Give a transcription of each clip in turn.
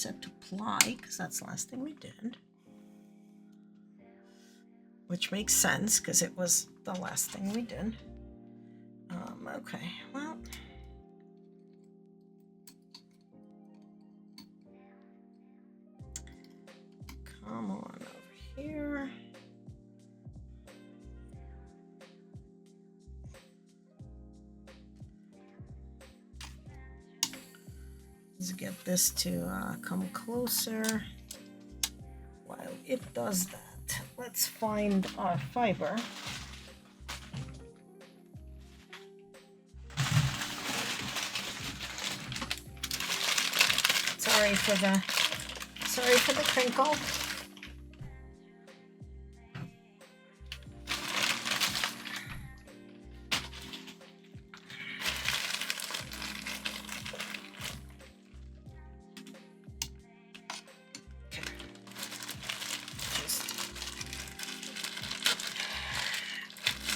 set to ply, because that's the last thing we did. Which makes sense, because it was the last thing we did. Okay, well. Come on over here. Let's get this to come closer. While it does that, let's find our fiber. Sorry for the crinkle.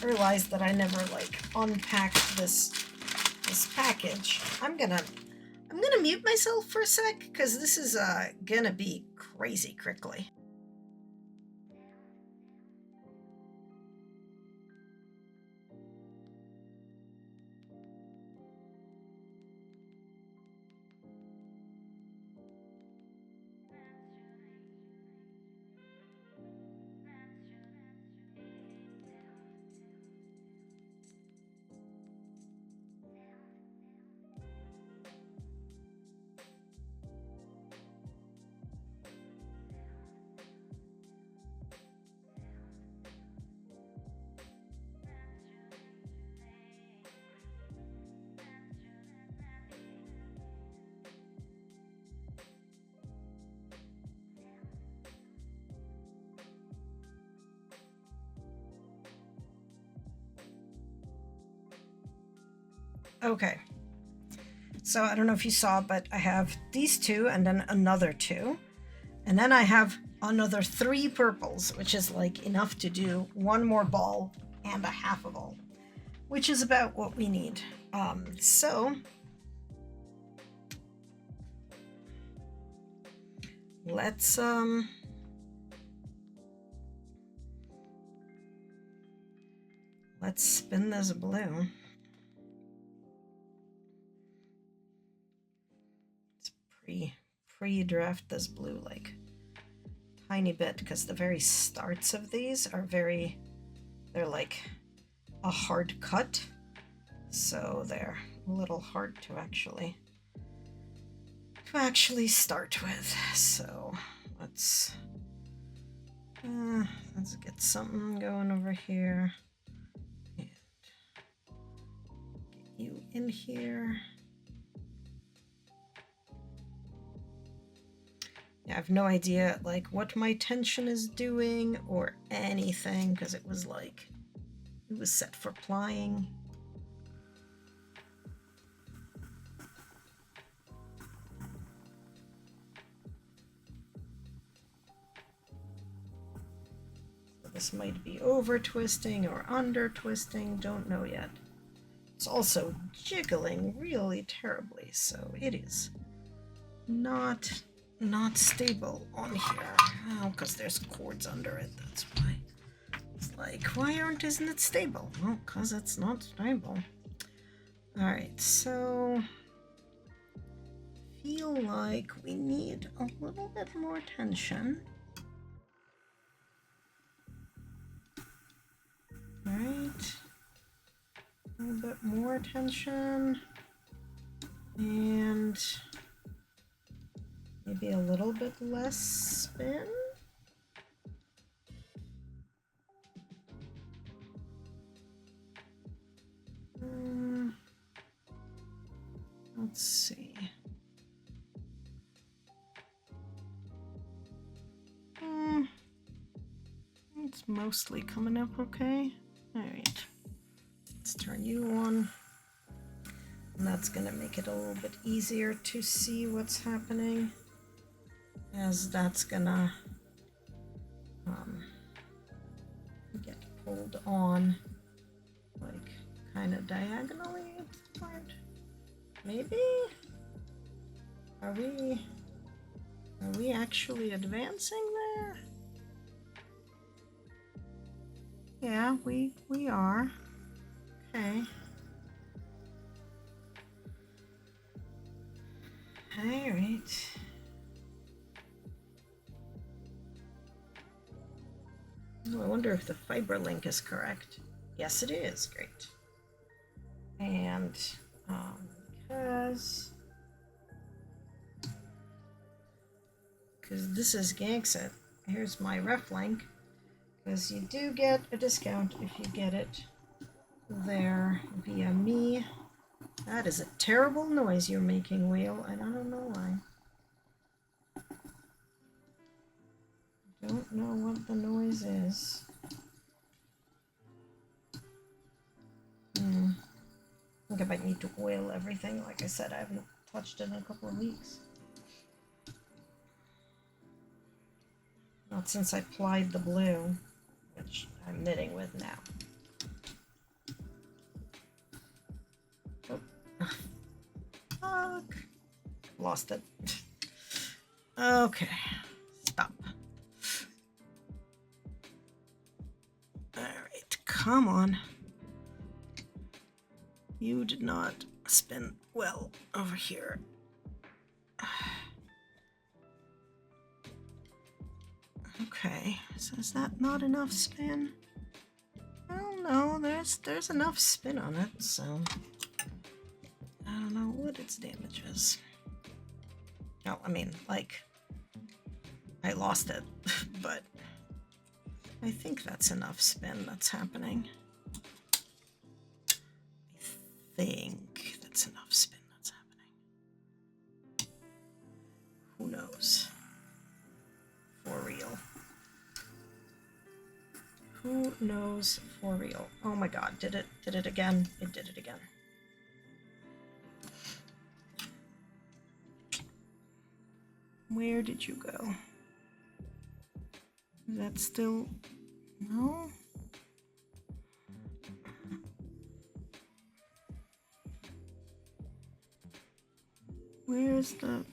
Realized that I never like unpacked this package. I'm gonna mute myself for a sec because this is gonna be crazy crickly. Okay, so I don't know if you saw, but I have these two and then another two. And then I have another 3 purples, which is like enough to do 1 more ball and a half a ball, which is about what we need. So let's spin this blue. Pre-draft this blue like tiny bit because the very starts of these are they're like a hard cut, so they're a little hard to actually start with. So let's get something going over here and get you in here. I have no idea like what my tension is doing or anything because it was set for plying. So this might be over twisting or under twisting, don't know yet. It's also jiggling really terribly, so it is not stable on here. Oh, because there's cords under it, that's why. It's like, why isn't it stable? Well, because it's not stable. Alright, so feel like we need a little bit more tension. Alright. A little bit more tension. And maybe a little bit less spin. Let's see. It's mostly coming up okay. All right. Let's turn you on. And that's gonna make it a little bit easier to see what's happening, as that's gonna get pulled on like kind of diagonally at this point. Maybe? Are we? we actually advancing there? Yeah, we are. Okay. Alright. Oh, I wonder if the fiber link is correct. Yes, it is. Great. And because this is Gangxit, here's my ref link. Because you do get a discount if you get it there via me. That is a terrible noise you're making, Wheel, and I don't know why. Don't know what the noise is. I think I might need to oil everything. Like I said, I haven't touched it in a couple of weeks. Not since I plied the blue, which I'm knitting with now. Oh. Fuck. Lost it. Okay. Stop. Alright, come on. You did not spin well over here. Okay, so is that not enough spin? Well, no, there's enough spin on it, so I don't know what its damage is. No, I mean, like, I lost it, but I think that's enough spin that's happening. I think that's enough spin that's happening. Who knows? For real. Who knows for real? Oh my god, did it again? It did it again. Where did you go? Is that still... No? Where's the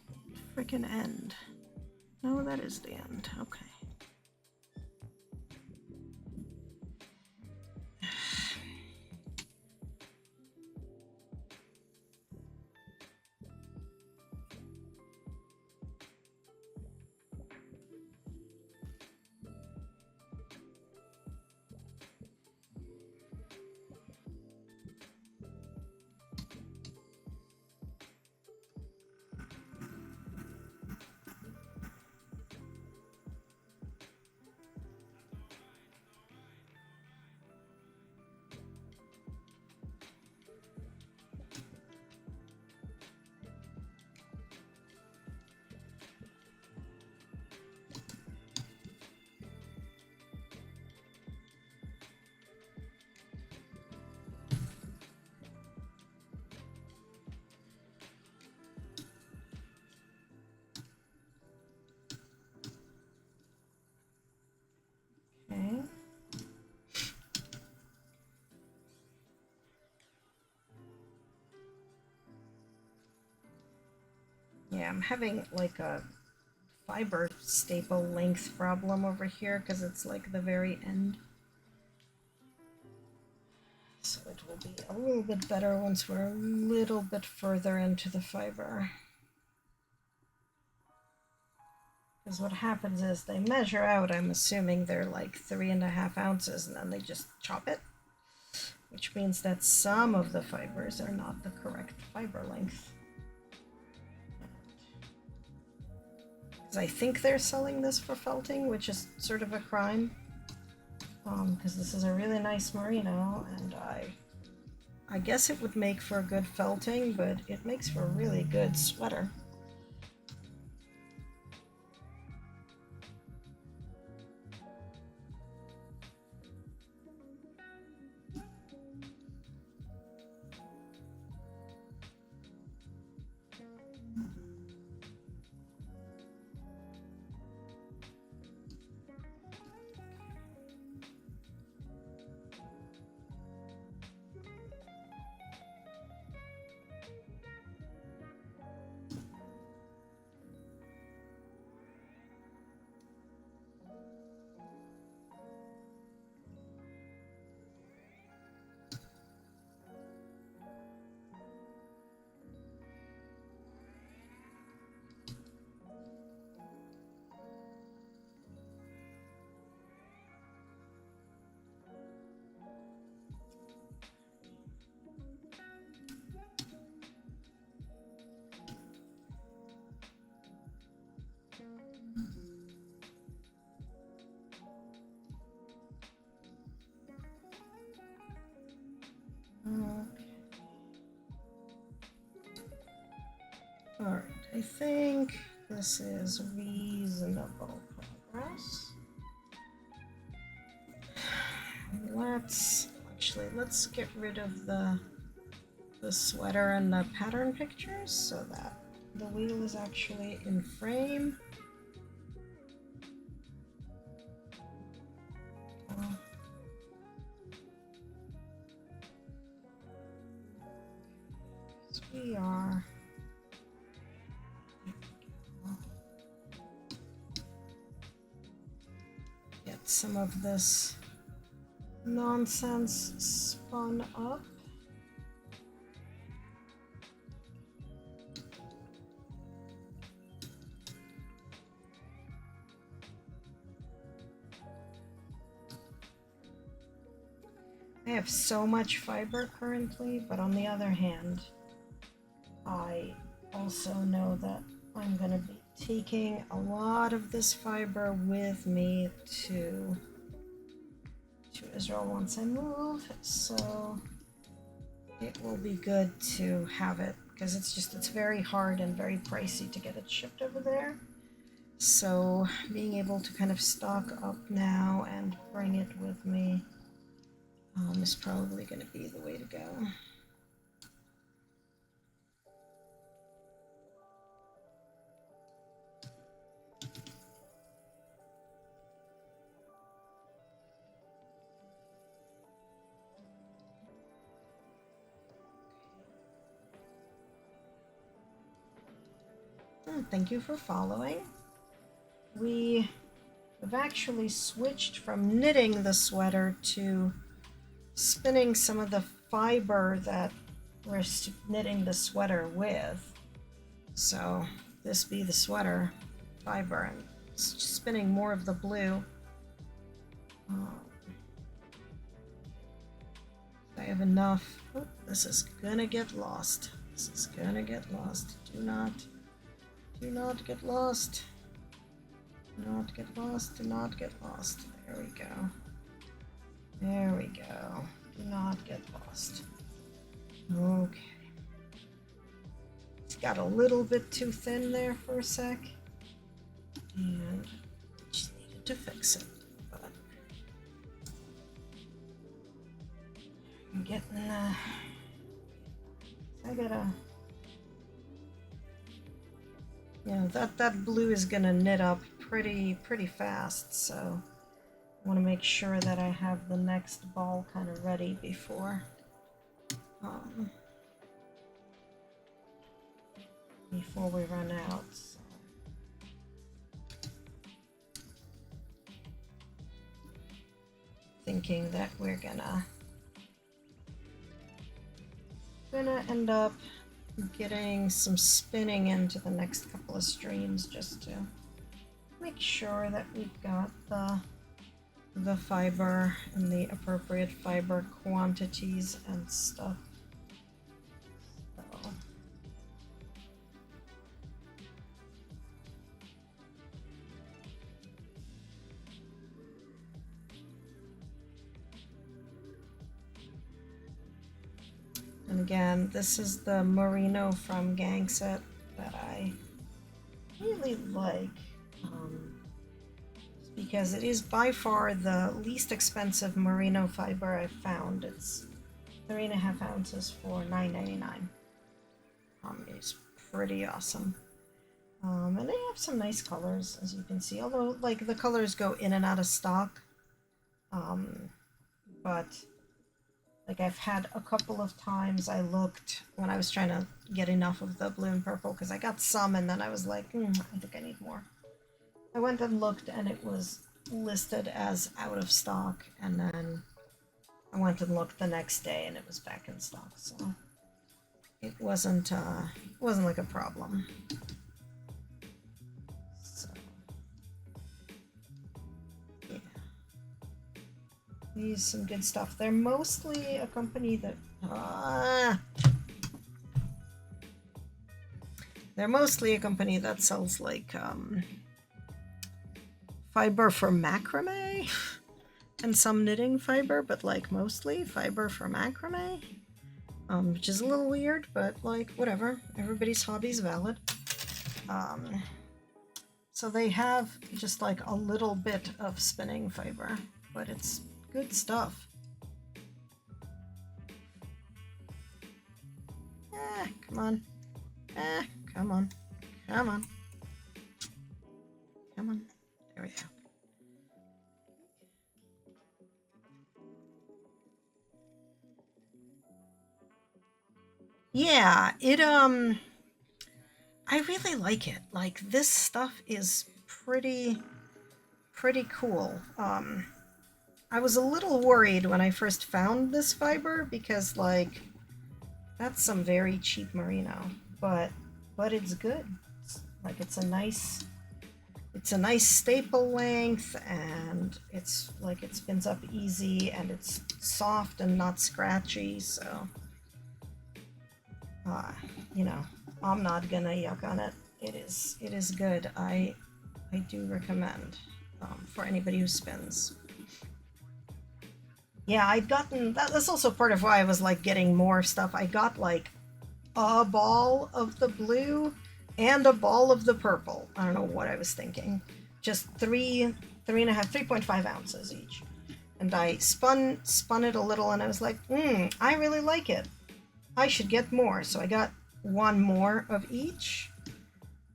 frickin' end? No, that is the end. Okay. Okay. Yeah, I'm having like a fiber staple length problem over here because it's like the very end. So it will be a little bit better once we're a little bit further into the fiber. Because what happens is they measure out, I'm assuming they're like 3.5 ounces, and then they just chop it. Which means that some of the fibers are not the correct fiber length. Because I think they're selling this for felting, which is sort of a crime. Because this is a really nice merino, and I guess it would make for good felting, but it makes for a really good sweater. Alright, I think this is reasonable progress. Let's get rid of the sweater and the pattern pictures so that the wheel is actually in frame. So we are get some of this nonsense spun up. I have so much fiber currently, but on the other hand, I also know that I'm going to be taking a lot of this fiber with me to Israel once I move, so it will be good to have it because it's very hard and very pricey to get it shipped over there. So being able to kind of stock up now and bring it with me is probably going to be the way to go. Thank you for following. We have actually switched from knitting the sweater to spinning some of the fiber that we're knitting the sweater with. So this be the sweater fiber and spinning more of the blue. I have enough. Oh, this is gonna get lost. This is gonna get lost. Do not get lost. Do not get lost. Do not get lost. There we go. There we go. Do not get lost. Okay. It's got a little bit too thin there for a sec. And just needed to fix it. But I'm getting I gotta, you know, that blue is gonna knit up pretty fast, so I want to make sure that I have the next ball kind of ready before we run out. So. Thinking that we're gonna end up getting some spinning into the next couple of streams just to make sure that we've got the fiber and the appropriate fiber quantities and stuff. So. And again, this is the merino from Gang Set that I really like. Because it is by far the least expensive merino fiber I've found. It's 3.5 ounces for $9.99. It's pretty awesome. And they have some nice colors, as you can see, although like the colors go in and out of stock. But like I've had a couple of times I looked when I was trying to get enough of the blue and purple because I got some and then I was like, I think I need more. I went and looked and it was listed as out of stock, and then I went and looked the next day and it was back in stock, so it wasn't like a problem. So yeah, these some good stuff. They're mostly a company that sells like fiber for macrame and some knitting fiber, but like mostly fiber for macrame. which is a little weird, but like whatever. Everybody's hobby is valid. So they have just like a little bit of spinning fiber, but it's good stuff. Come on. Come on. Come on. Come on. There we go. Yeah, I really like it. Like this stuff is pretty cool. I was a little worried when I first found this fiber because like that's some very cheap merino, but it's good. Like it's a nice staple length, and it's like it spins up easy, and it's soft and not scratchy, so you know, I'm not gonna yuck on it. It is good. I do recommend for anybody who spins. Yeah, I'd gotten that's also part of why I was like getting more stuff. I got like a ball of the blue and a ball of the purple. I don't know what I was thinking. Just 3.5 ounces each. And I spun it a little, and I was like, I really like it. I should get more. So I got one more of each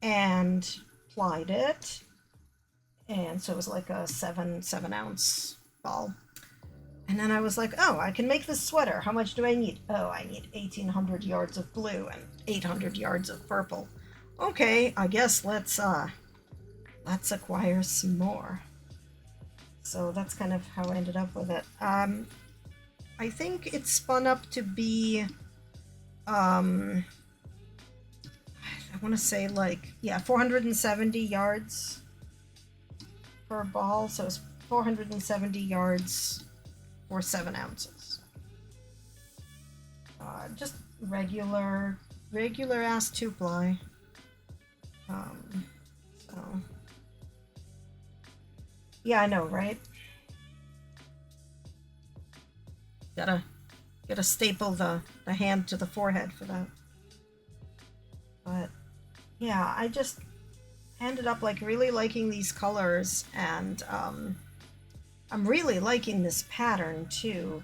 and plied it. And so it was like a 7 ounce ball. And then I was like, oh, I can make this sweater. How much do I need? Oh, I need 1,800 yards of blue and 800 yards of purple. Okay, I guess let's acquire some more. So that's kind of how I ended up with it. I think it spun up to be, I want to say like, yeah, 470 yards per ball. So it's 470 yards for 7 ounces. Just regular ass 2-ply. So yeah, I know, right? Gotta staple the hand to the forehead for that. But yeah, I just ended up like really liking these colors, and I'm really liking this pattern too,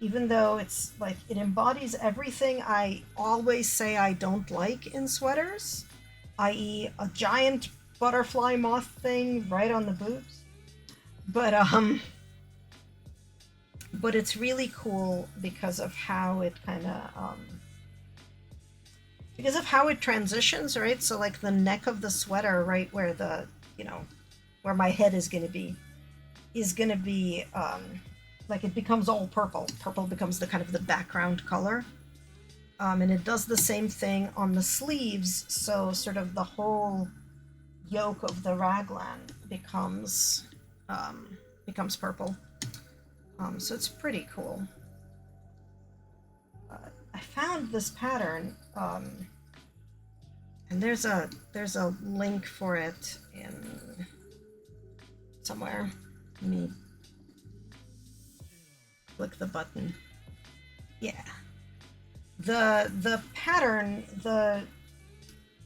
even though it's like it embodies everything I always say I don't like in sweaters, i.e. a giant butterfly moth thing right on the boobs. But it's really cool because of how it kind of because of how it transitions, right? So like the neck of the sweater, right where the, you know, where my head is going to be like it becomes all purple. Purple becomes the kind of the background color. And it does the same thing on the sleeves, so sort of the whole yoke of the raglan becomes purple. So it's pretty cool. I found this pattern, and there's a link for it in somewhere. Let me click the button. Yeah. The pattern, the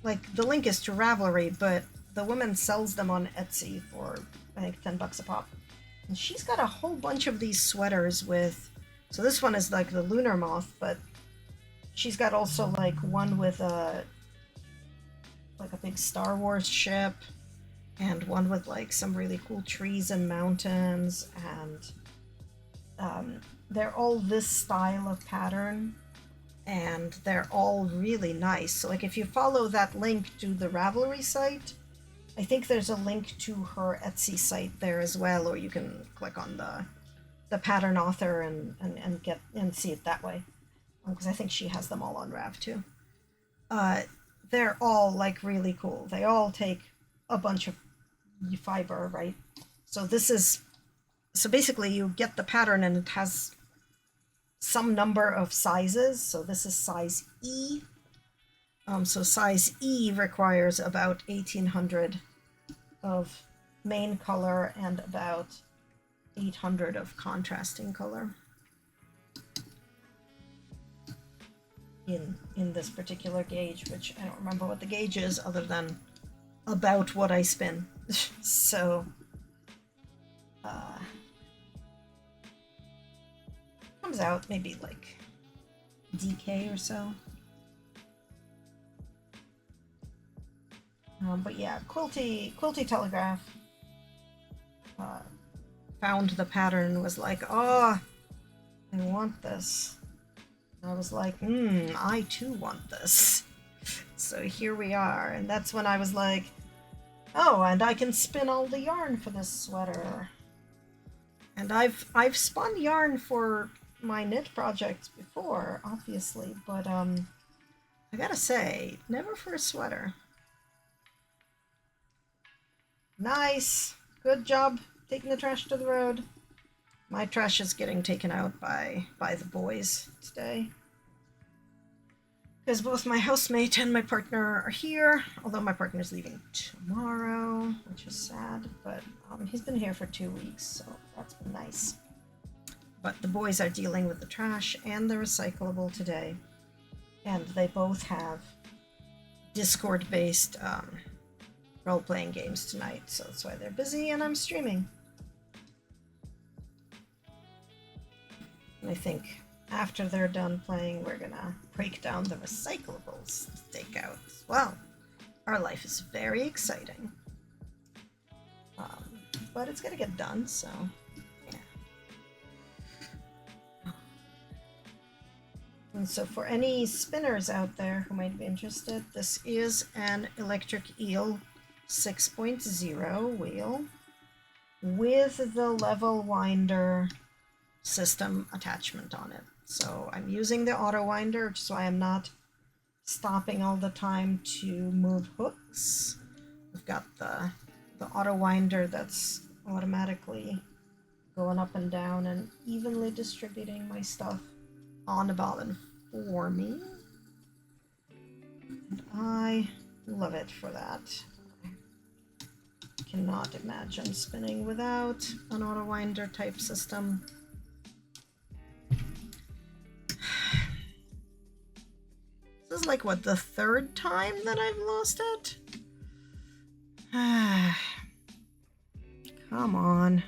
link is to Ravelry, but the woman sells them on Etsy for I think $10 a pop. And she's got a whole bunch of these sweaters with, so this one is like the Lunar Moth, but she's got also like one with a big Star Wars ship, and one with like some really cool trees and mountains, and they're all this style of pattern, and they're all really nice. So like if you follow that link to the Ravelry site, I think there's a link to her Etsy site there as well, or you can click on the pattern author and get and see it that way, because I think she has them all on Rav too. They're all like really cool. They all take a bunch of fiber, right? So basically you get the pattern and it has some number of sizes. So this is size E. So size E requires about 1,800 of main color and about 800 of contrasting color. in this particular gauge, which I don't remember what the gauge is other than about what I spin. So comes out maybe like DK or so. But yeah, Quilty Telegraph found the pattern, was like, oh, I want this. And I was like, I too want this. So here we are, and that's when I was like, oh, and I can spin all the yarn for this sweater. And I've spun yarn for my knit projects before, obviously, but I gotta say, never for a sweater. Nice, good job taking the trash to the road. My trash is getting taken out by the boys today, because both my housemate and my partner are here, although my partner's leaving tomorrow, which is sad, but he's been here for 2 weeks, so that's been nice. But the boys are dealing with the trash and the recyclable today, and they both have Discord-based role-playing games tonight, so that's why they're busy, and I'm streaming. And I think after they're done playing, we're gonna break down the recyclables to take out as well. Our life is very exciting. But it's gonna get done, so yeah. And so for any spinners out there who might be interested, this is an Electric Eel 6.0 wheel with the level winder system attachment on it. So I'm using the auto winder, which is why I'm not stopping all the time to move hooks. We've got the auto winder that's automatically going up and down and evenly distributing my stuff on the bobbin for me. And I love it for that. I cannot imagine spinning without an auto winder type system. This is like, what, the third time that I've lost it? Come on.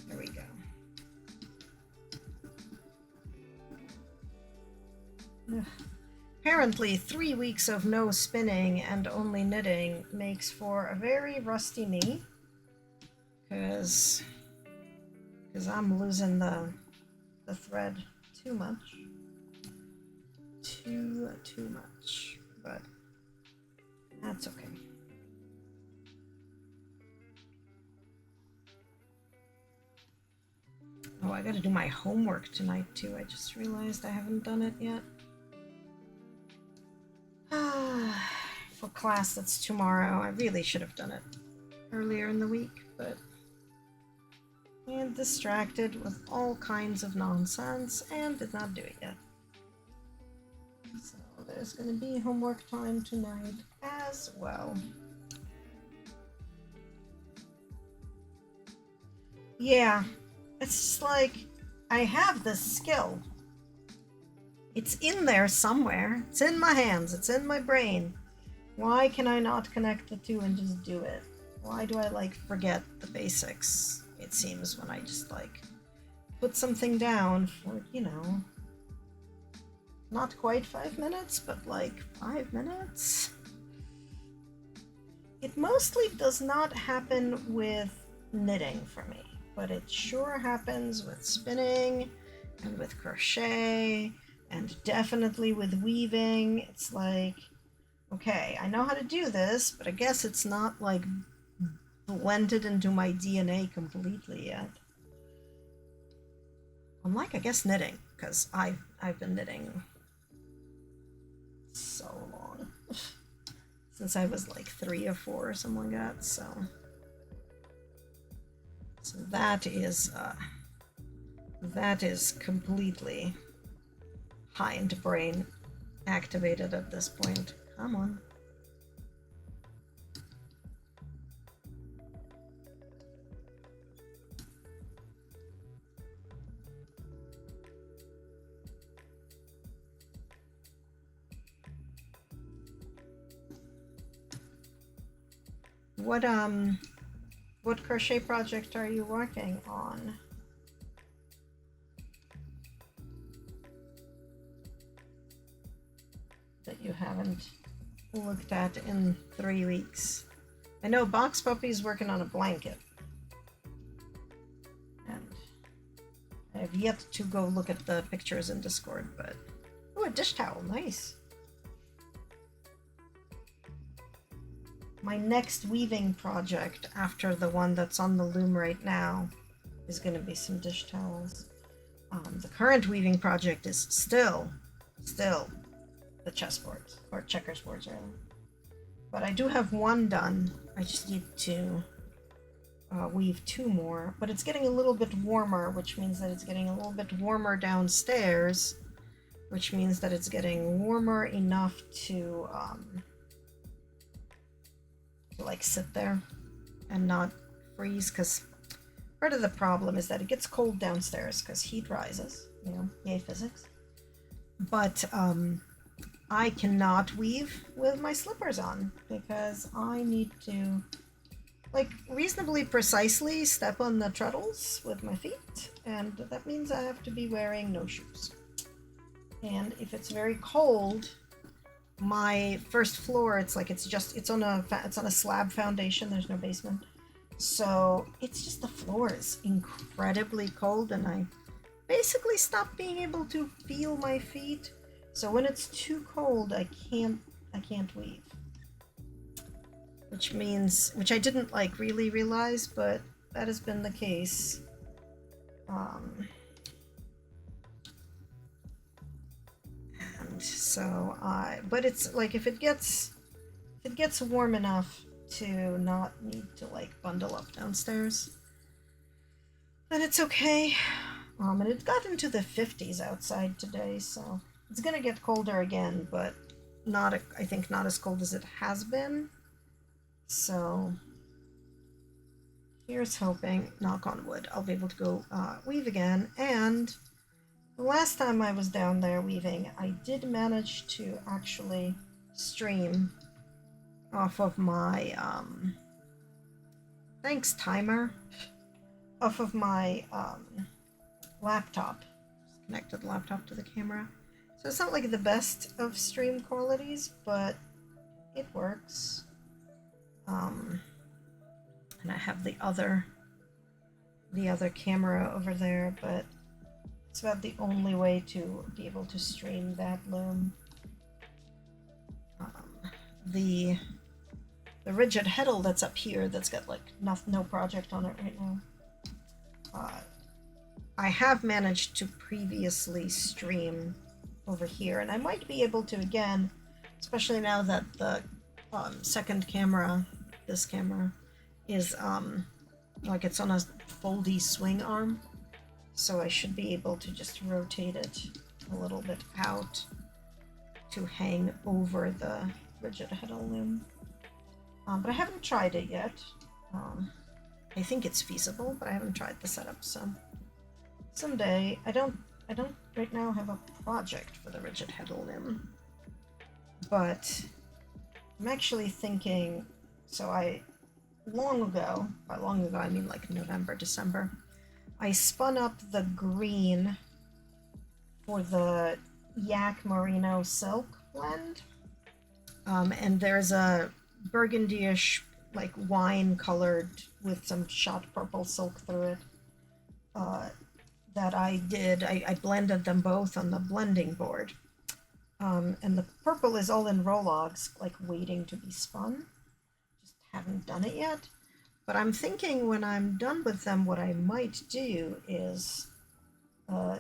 There we go. Apparently 3 weeks of no spinning and only knitting makes for a very rusty me, because I'm losing the thread too much. Too much, but that's okay. Oh, I gotta do my homework tonight too. I just realized I haven't done it yet. For class that's tomorrow. I really should have done it earlier in the week, but I'm distracted with all kinds of nonsense and did not do it yet. So there's gonna be homework time tonight as well. Yeah, it's just like, I have this skill. It's in there somewhere. It's in my hands. It's in my brain. Why can I not connect the two and just do it? Why do I, like, forget the basics, it seems, when I just, like, put something down for, you know, not quite 5 minutes, but, like, 5 minutes? It mostly does not happen with knitting for me, but it sure happens with spinning and with crochet and definitely with weaving. It's like, okay, I know how to do this, but I guess it's not like blended into my DNA completely yet. Unlike, I guess, knitting, because I've been knitting so long. Since I was like 3 or 4 or something like that, so that is completely hindbrain activated at this point. Come on. What crochet project are you working on? That you haven't looked at in 3 weeks. I know Box Puppy's working on a blanket. And I have yet to go look at the pictures in Discord, but... Oh, a dish towel, nice. My next weaving project, after the one that's on the loom right now, is going to be some dish towels. The current weaving project is still the chessboards, or checkers boards, rather. But I do have one done. I just need to weave 2 more. But it's getting a little bit warmer, which means that it's getting a little bit warmer downstairs, which means that it's getting warmer enough to like sit there and not freeze, because part of the problem is that it gets cold downstairs because heat rises, you know, yay physics. But I cannot weave with my slippers on because I need to, like, reasonably precisely step on the treadles with my feet, and that means I have to be wearing no shoes. And if it's very cold, my first floor, it's on a slab foundation. There's no basement, so it's just the floor is incredibly cold, and I basically stopped being able to feel my feet. So when it's too cold, I can't weave, which I didn't like really realize, but that has been the case. So but it's like if it gets warm enough to not need to like bundle up downstairs, then it's okay. And it got into the 50s outside today, so it's gonna get colder again, but I think not as cold as it has been. So here's hoping, knock on wood, I'll be able to go weave again. And the last time I was down there weaving, I did manage to actually stream off of my, thanks timer, off of my laptop. Just connected the laptop to the camera. So it's not like the best of stream qualities, but it works. And I have the other camera over there, but it's about the only way to be able to stream that loom. The rigid heddle that's up here, that's got like no project on it right now. I have managed to previously stream over here, and I might be able to again, especially now that the second camera, this camera, is like it's on a foldy swing arm. So I should be able to just rotate it a little bit out to hang over the rigid heddle loom. But I haven't tried it yet. I think it's feasible, but I haven't tried the setup, so someday. I don't right now have a project for the rigid heddle loom, but I'm actually thinking, so by long ago I mean like November, December, I spun up the green for the Yak Merino silk blend. And there's a burgundy-ish, like wine colored with some shot purple silk through it, that I did. I blended them both on the blending board. And the purple is all in Rologs, like waiting to be spun. Just haven't done it yet. But I'm thinking when I'm done with them, what I might do is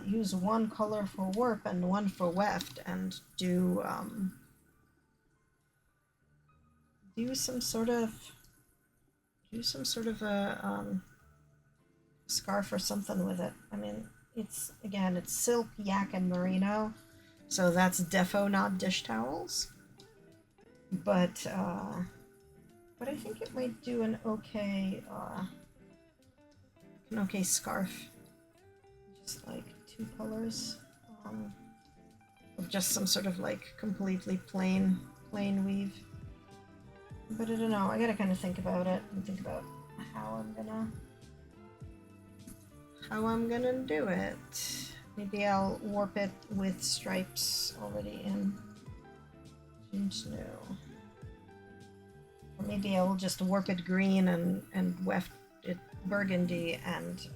use one color for warp and one for weft, and do some sort of a scarf or something with it. I mean, it's silk, yak, and merino, so that's defo not dish towels. But I think it might do an okay scarf. Just like two colors, of just some sort of like completely plain weave. But I don't know. I gotta kind of think about it and think about how I'm gonna do it. Maybe I'll warp it with stripes already in snow. Or maybe I will just warp it green and weft it burgundy and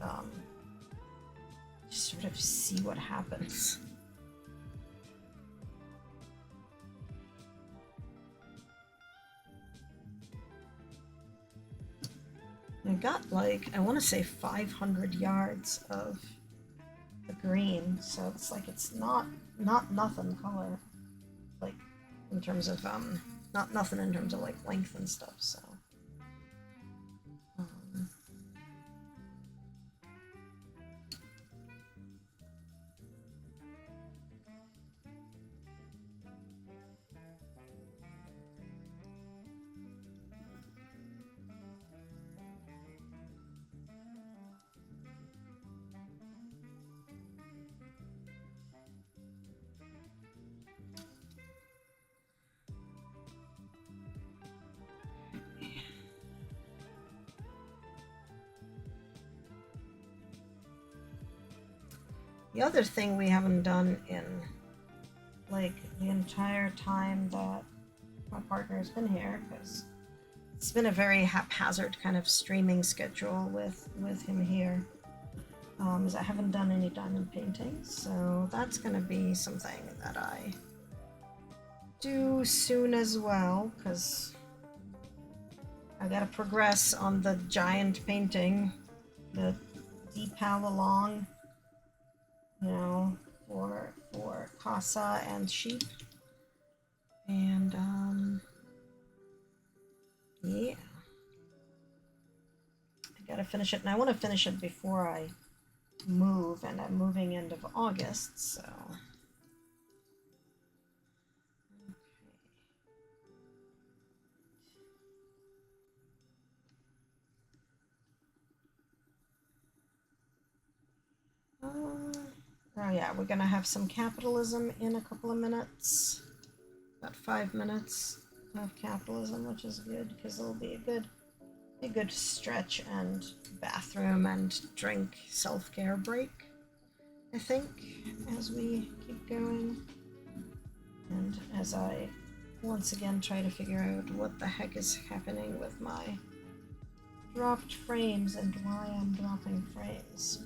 just sort of see what happens. I got like, I want to say 500 yards of the green, so it's like it's not nothing color, like in terms of not nothing in terms of like length and stuff. So the other thing we haven't done in like the entire time that my partner's been here, because it's been a very haphazard kind of streaming schedule with him here, is I haven't done any diamond painting, so that's going to be something that I do soon as well, because I gotta progress on the giant painting, the decal along, you know, for casa and sheep. And yeah, I gotta finish it, and I want to finish it before I move, and I'm moving end of August, so oh yeah, we're gonna have some capitalism in a couple of minutes. About 5 minutes of capitalism, which is good because it'll be a good stretch and bathroom and drink self-care break, I think, as we keep going. And as I once again try to figure out what the heck is happening with my dropped frames and why I'm dropping frames.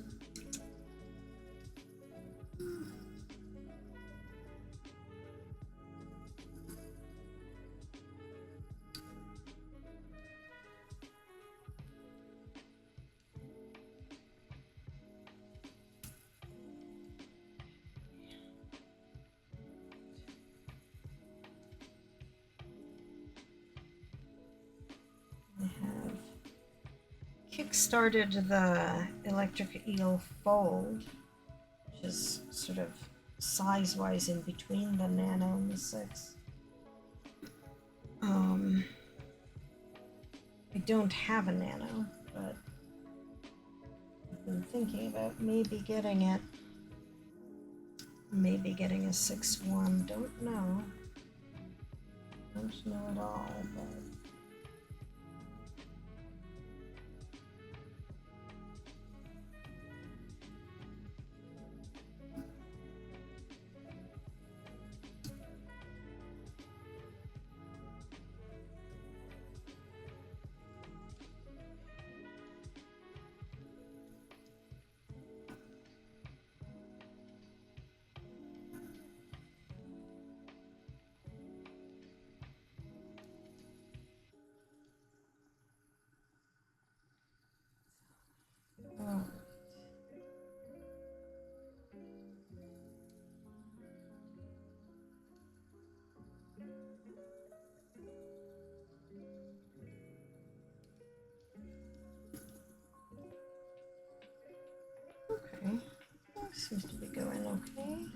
Kickstarted the Electric Eel Fold, which is sort of size-wise in between the Nano and the 6. I don't have a Nano, but I've been thinking about maybe getting it. Maybe getting a 6.1, don't know. Don't know at all, but seems to be going okay.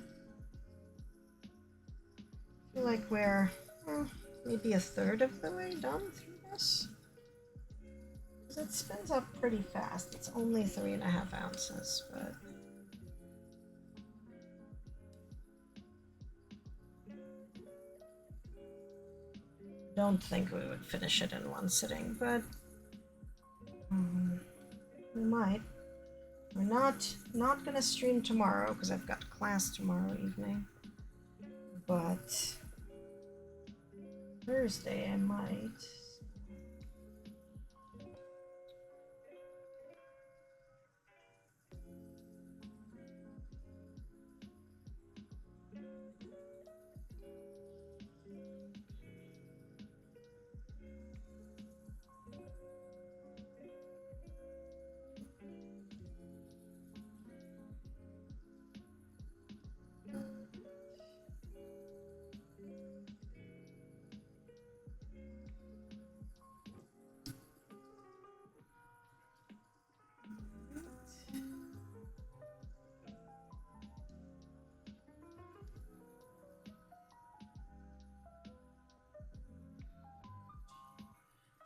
I feel like we're maybe a third of the way done through this. Because it spins up pretty fast. It's only 3.5 ounces, but don't think we would finish it in one sitting, but we might. We're not gonna stream tomorrow because I've got class tomorrow evening, but Thursday I might.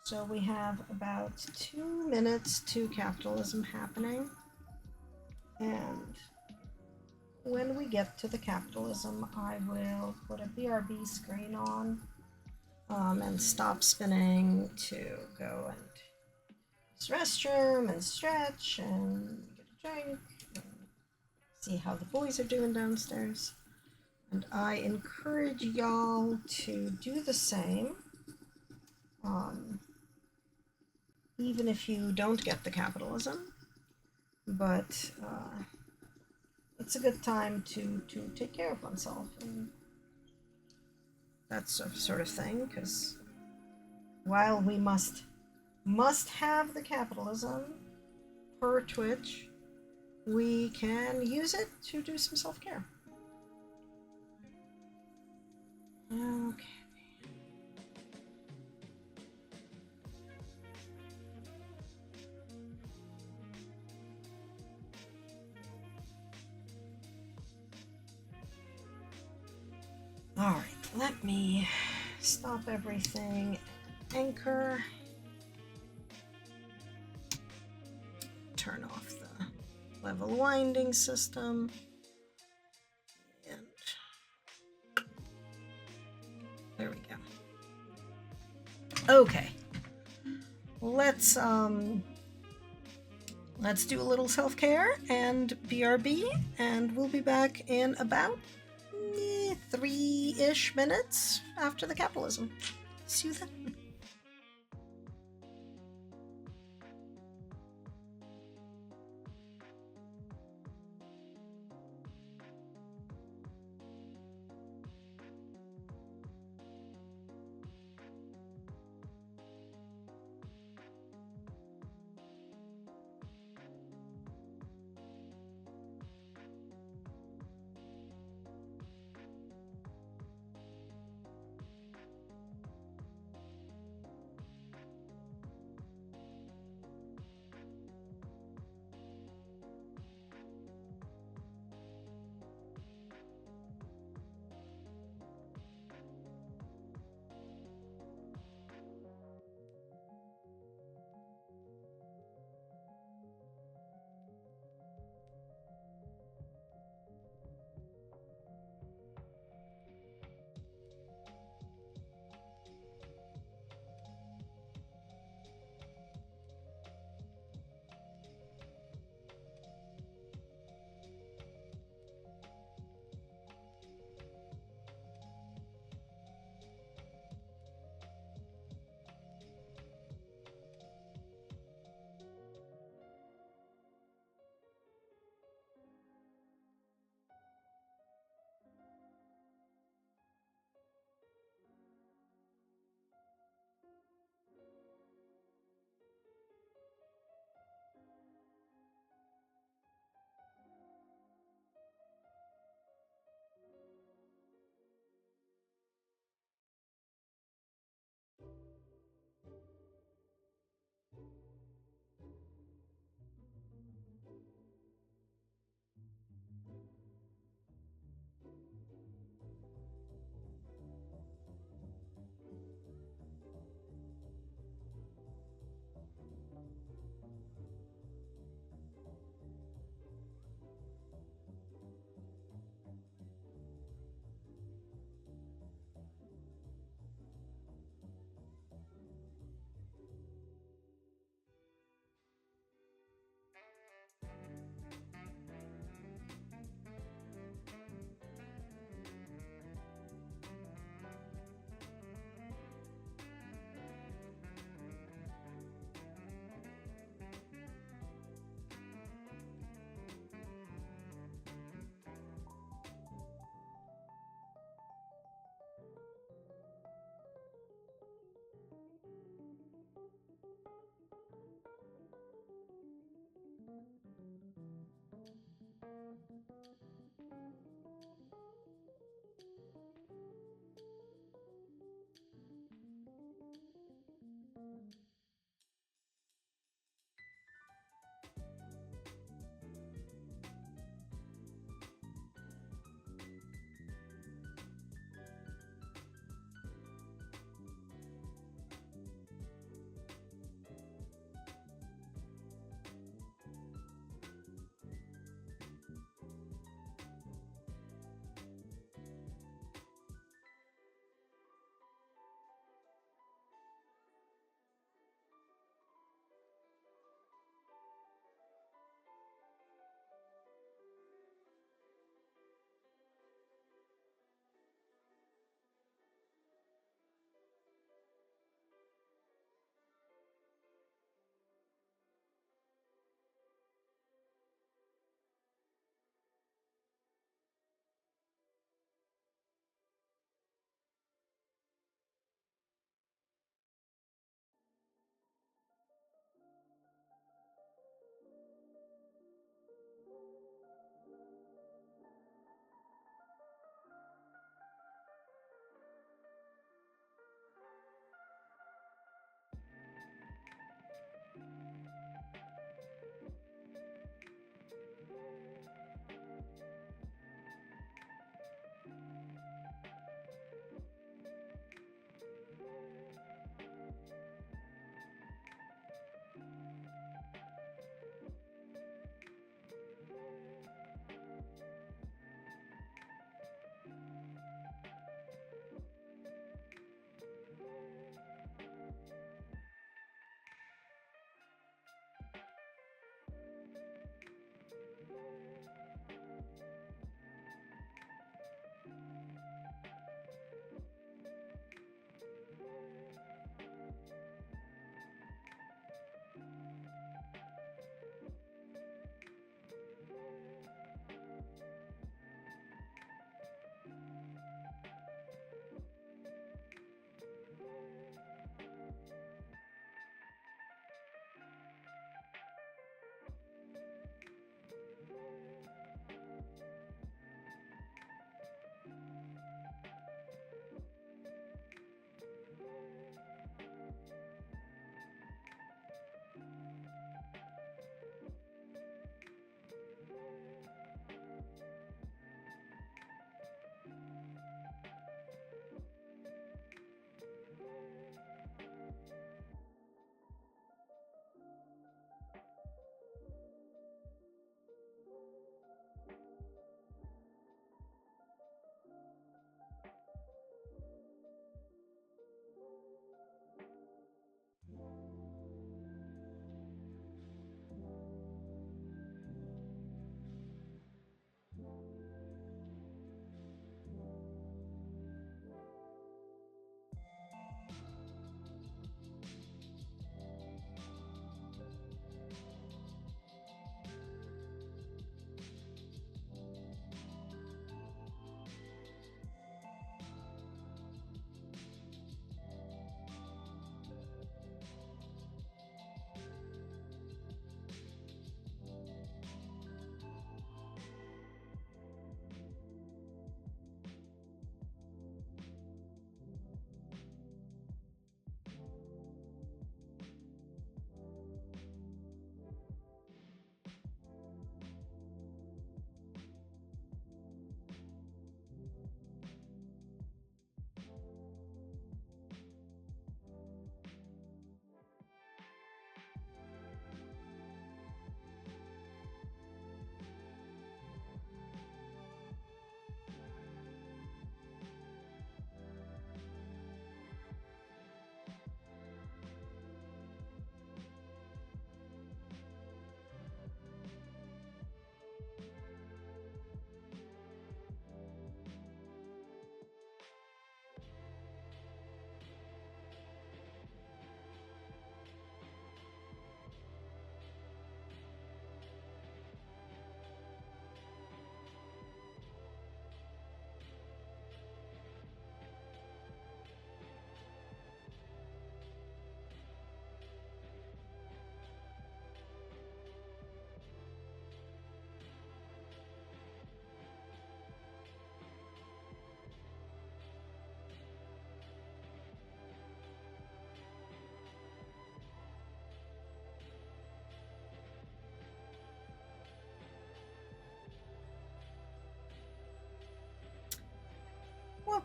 So we have about 2 minutes to capitalism happening, and when we get to the capitalism, I will put a BRB screen on and stop spinning to go and use the restroom and stretch and get a drink and see how the boys are doing downstairs. And I encourage y'all to do the same. Even if you don't get the capitalism, but it's a good time to take care of oneself and that sort of thing, because while we must have the capitalism per Twitch, we can use it to do some self-care. Okay. All right, let me stop everything. Anchor. Turn off the level winding system. And there we go. Okay. Let's do a little self-care and BRB, and we'll be back in about 3-ish minutes after the capitalism. See you then.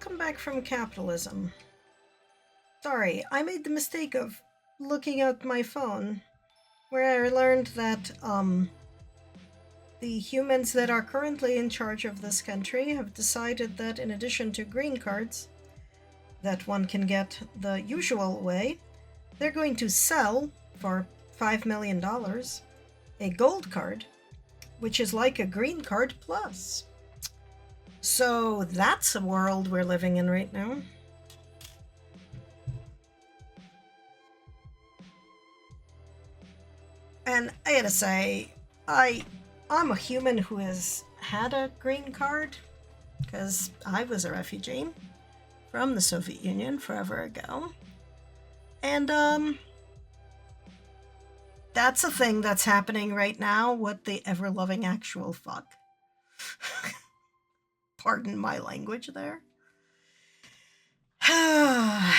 welcome back from capitalism. Sorry, I made the mistake of looking at my phone, where I learned that, the humans that are currently in charge of this country have decided that in addition to green cards that one can get the usual way, they're going to sell for $5 million a gold card, which is like a green card plus. So that's a world we're living in right now. And I gotta say, I'm a human who has had a green card because I was a refugee from the Soviet Union forever ago. And that's a thing that's happening right now. What the ever-loving actual fuck. Pardon my language there. I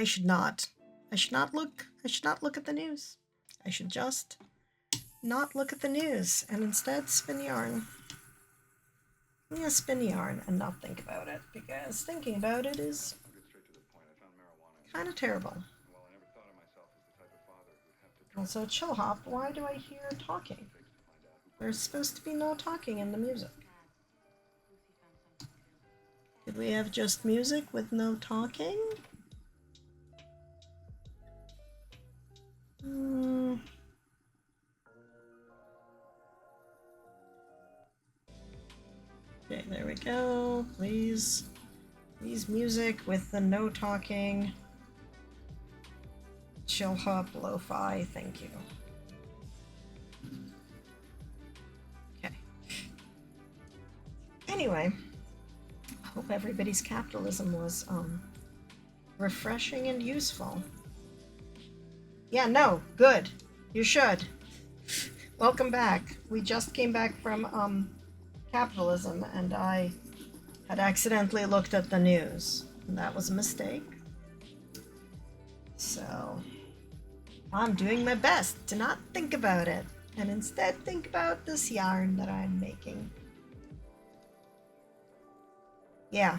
should not look at the news. I should just not look at the news and instead spin yarn. I'm gonna spin yarn and not think about it, because thinking about it is kind of terrible. Also, chill hop, why do I hear talking? There's supposed to be no talking in the music. Did we have just music with no talking? Okay, there we go. Please music with the no talking. Chill hop, lo-fi, thank you. Okay. Anyway, I hope everybody's capitalism was refreshing and useful. Yeah, no, good. You should. Welcome back. We just came back from capitalism, and I had accidentally looked at the news, and that was a mistake. So I'm doing my best to not think about it and instead think about this yarn that I'm making. Yeah,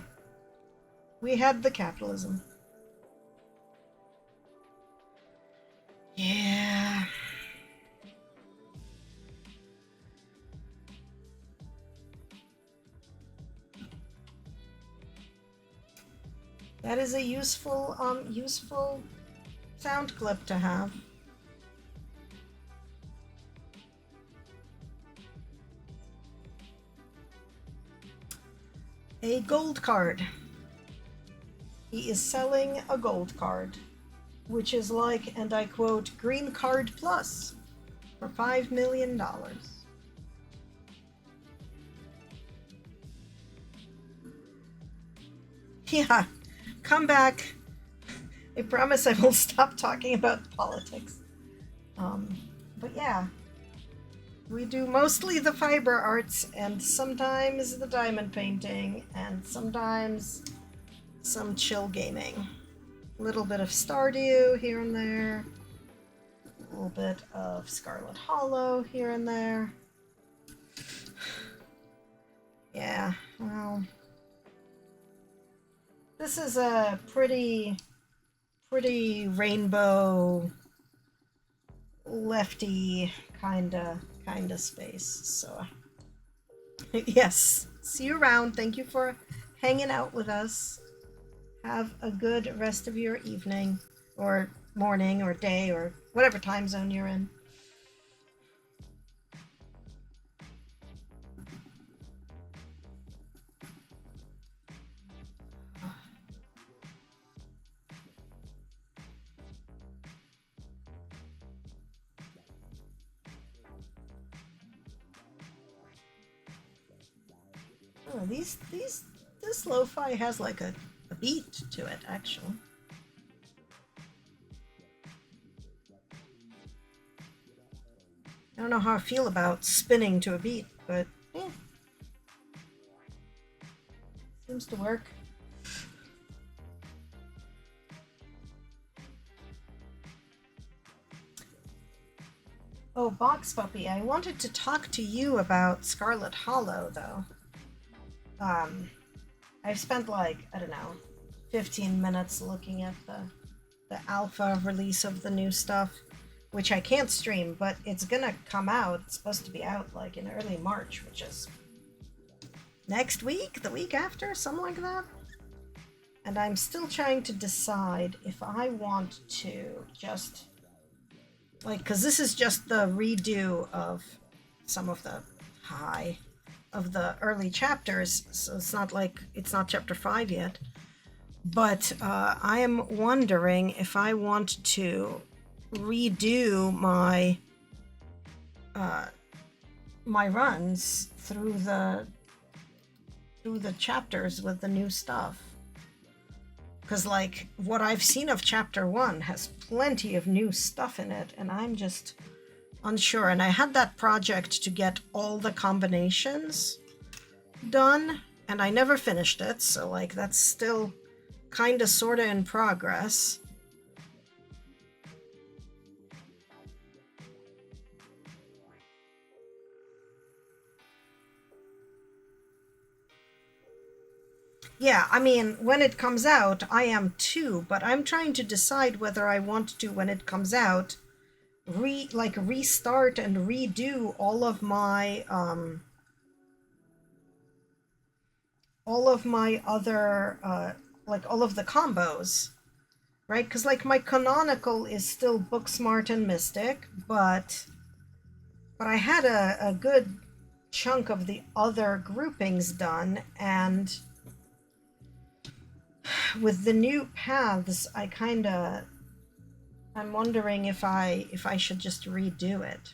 we had the capitalism. Yeah. That is a useful sound clip to have. A gold card. He is selling a gold card, which is like, and I quote, green card plus for $5 million. Yeah, come back. I promise I will stop talking about politics. But yeah, we do mostly the fiber arts and sometimes the diamond painting and sometimes some chill gaming. A little bit of Stardew here and there. A little bit of Scarlet Hollow here and there. Yeah, well, this is a pretty rainbow, lefty kinda space. So yes, see you around. Thank you for hanging out with us. Have a good rest of your evening or morning or day or whatever time zone you're in. Oh, this lo-fi has like a beat to it, actually. I don't know how I feel about spinning to a beat, but yeah. Seems to work. Oh, Box Puppy, I wanted to talk to you about Scarlet Hollow, though. I've spent like, I don't know, 15 minutes looking at the alpha release of the new stuff, which I can't stream, but it's gonna come out. It's supposed to be out like in early March, which is next week, the week after, something like that. And I'm still trying to decide if I want to just, like, because this is just the redo of some of the of the early chapters, so it's not like, it's not chapter 5 yet. But I am wondering if I want to redo my my runs through the chapters with the new stuff. Because, like, what I've seen of chapter 1 has plenty of new stuff in it, and I'm just unsure. And I had that project to get all the combinations done, and I never finished it, so, like, that's still kind of sort of in progress. Yeah, I mean, when it comes out, I am too, but I'm trying to decide whether I want to, when it comes out, restart and redo all of my other like all of the combos, right? Because, like, my canonical is still Book Smart and Mystic, but I had a good chunk of the other groupings done, and with the new paths, I'm wondering if I should just redo it.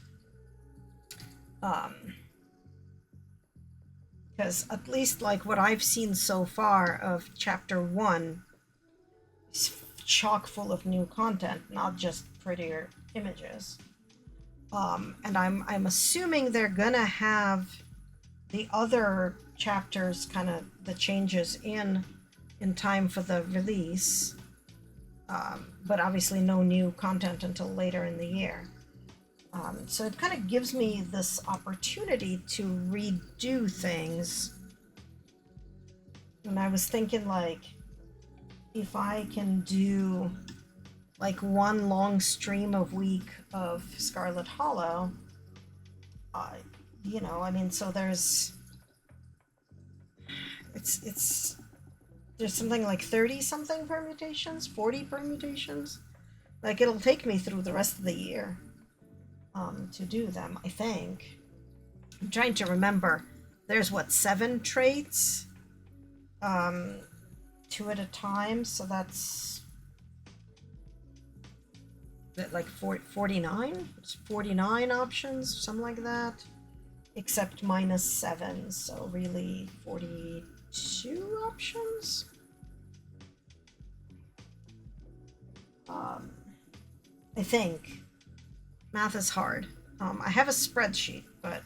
Because at least, like, what I've seen so far of chapter 1 is chock full of new content, not just prettier images. And I'm assuming they're gonna have the other chapters, kind of the changes in time for the release, but obviously no new content until later in the year. So it kind of gives me this opportunity to redo things. And I was thinking, like, if I can do like one long stream a week of Scarlet Hollow, you know, I mean, so there's something like 30 something permutations, 40 permutations. Like, it'll take me through the rest of the year to do them, I think. I'm trying to remember. There's, what, 7 traits? 2 at a time, so that's like 49? It's 49 options, something like that. Except -7, so really 42 options? I think. Math is hard. I have a spreadsheet, but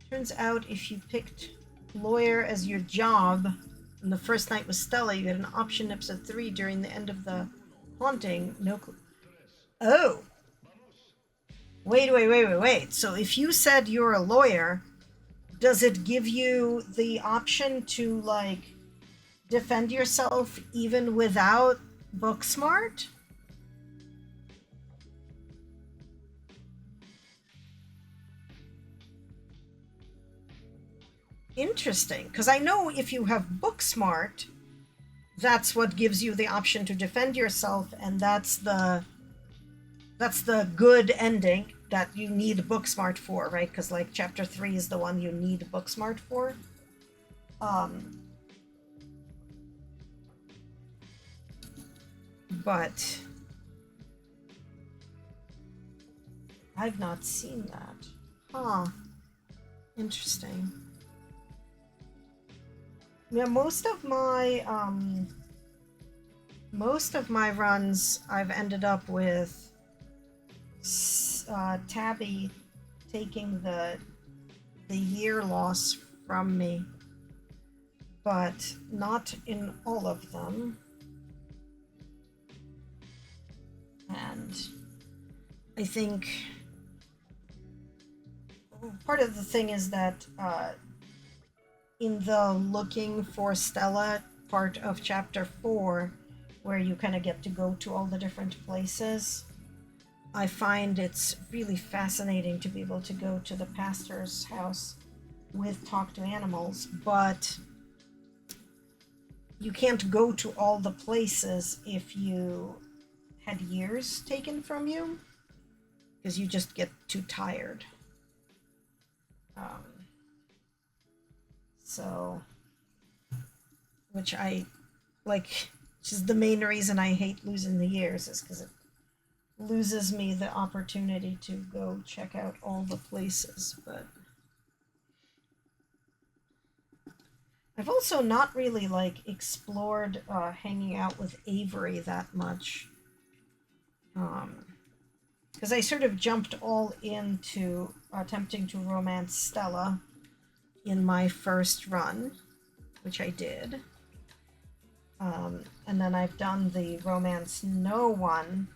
turns out if you picked lawyer as your job and the first night was Stella, you had an option in episode 3 during the end of the haunting. No clue. Oh! Wait. So if you said you're a lawyer, does it give you the option to, like, defend yourself even without Book Smart? Interesting, because I know if you have Book Smart, that's what gives you the option to defend yourself, and that's the good ending that you need Book Smart for, right? Because, like, chapter 3 is the one you need Book Smart for. But I've not seen that. Huh. Interesting. Yeah, most of my runs, I've ended up with Tabby taking the year loss from me, but not in all of them. And I think part of the thing is that in the looking for Stella part of chapter 4, where you kind of get to go to all the different places, I find it's really fascinating to be able to go to the pastor's house with Talk to Animals, but you can't go to all the places if you had years taken from you, because you just get too tired. So, which I like, which is the main reason I hate losing the years, is because it loses me the opportunity to go check out all the places. But I've also not really like explored hanging out with Avery that much, because I sort of jumped all into attempting to romance Stella in my first run, which I did. And then I've done the romance no one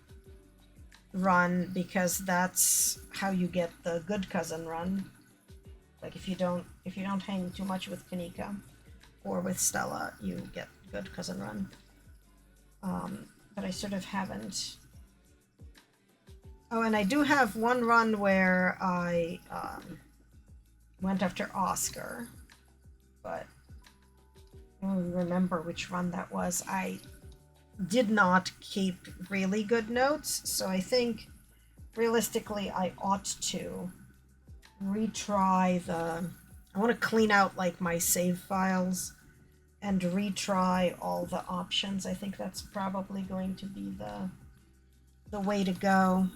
run, because that's how you get the good cousin run. Like if you don't hang too much with Kanika or with Stella, you get good cousin run. But I sort of haven't. Oh, and I do have one run where I went after Oscar, but I don't remember which run that was. I did not keep really good notes, so I think realistically I ought to retry I want to clean out like my save files and retry all the options. I think that's probably going to be the way to go.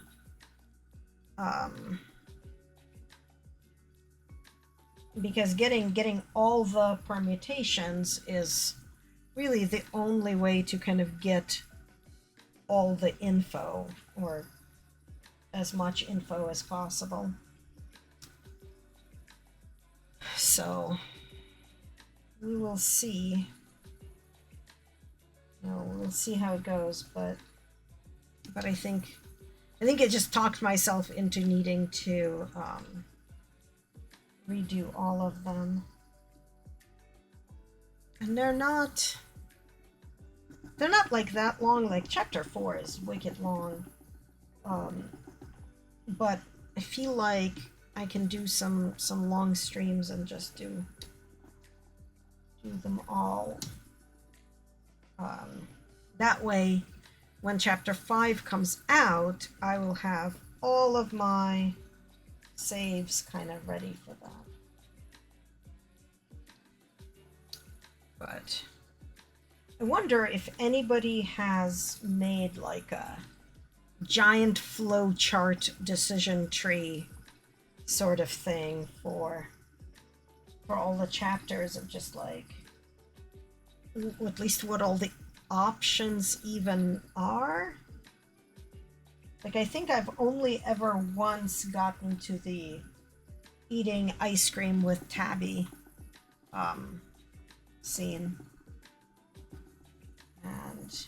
Because getting all the permutations is really the only way to kind of get all the info, or as much info as possible. So we will see. We'll see how it goes, but I think I just talked myself into needing to redo all of them. And they're not like that long. Like chapter 4 is wicked long. But I feel like I can do some long streams and just do them all. That way, when chapter 5 comes out, I will have all of my saves kind of ready for that. But I wonder if anybody has made like a giant flowchart decision tree sort of thing for all the chapters, of just like at least what all the options even are. Like I think I've only ever once gotten to the eating ice cream with Tabby scene, and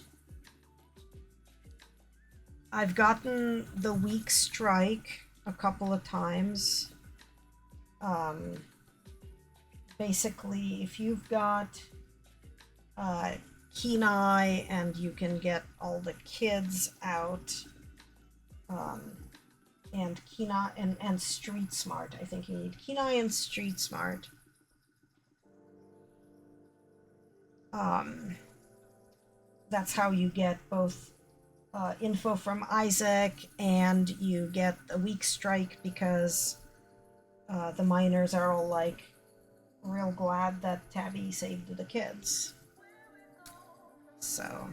I've gotten the weak strike a couple of times. Basically, if you've got Kenai and you can get all the kids out, and Kenai and Street Smart. I think you need Kenai and Street Smart. That's how you get both info from Isaac, and you get a weak strike, because the miners are all like real glad that Tabby saved the kids. So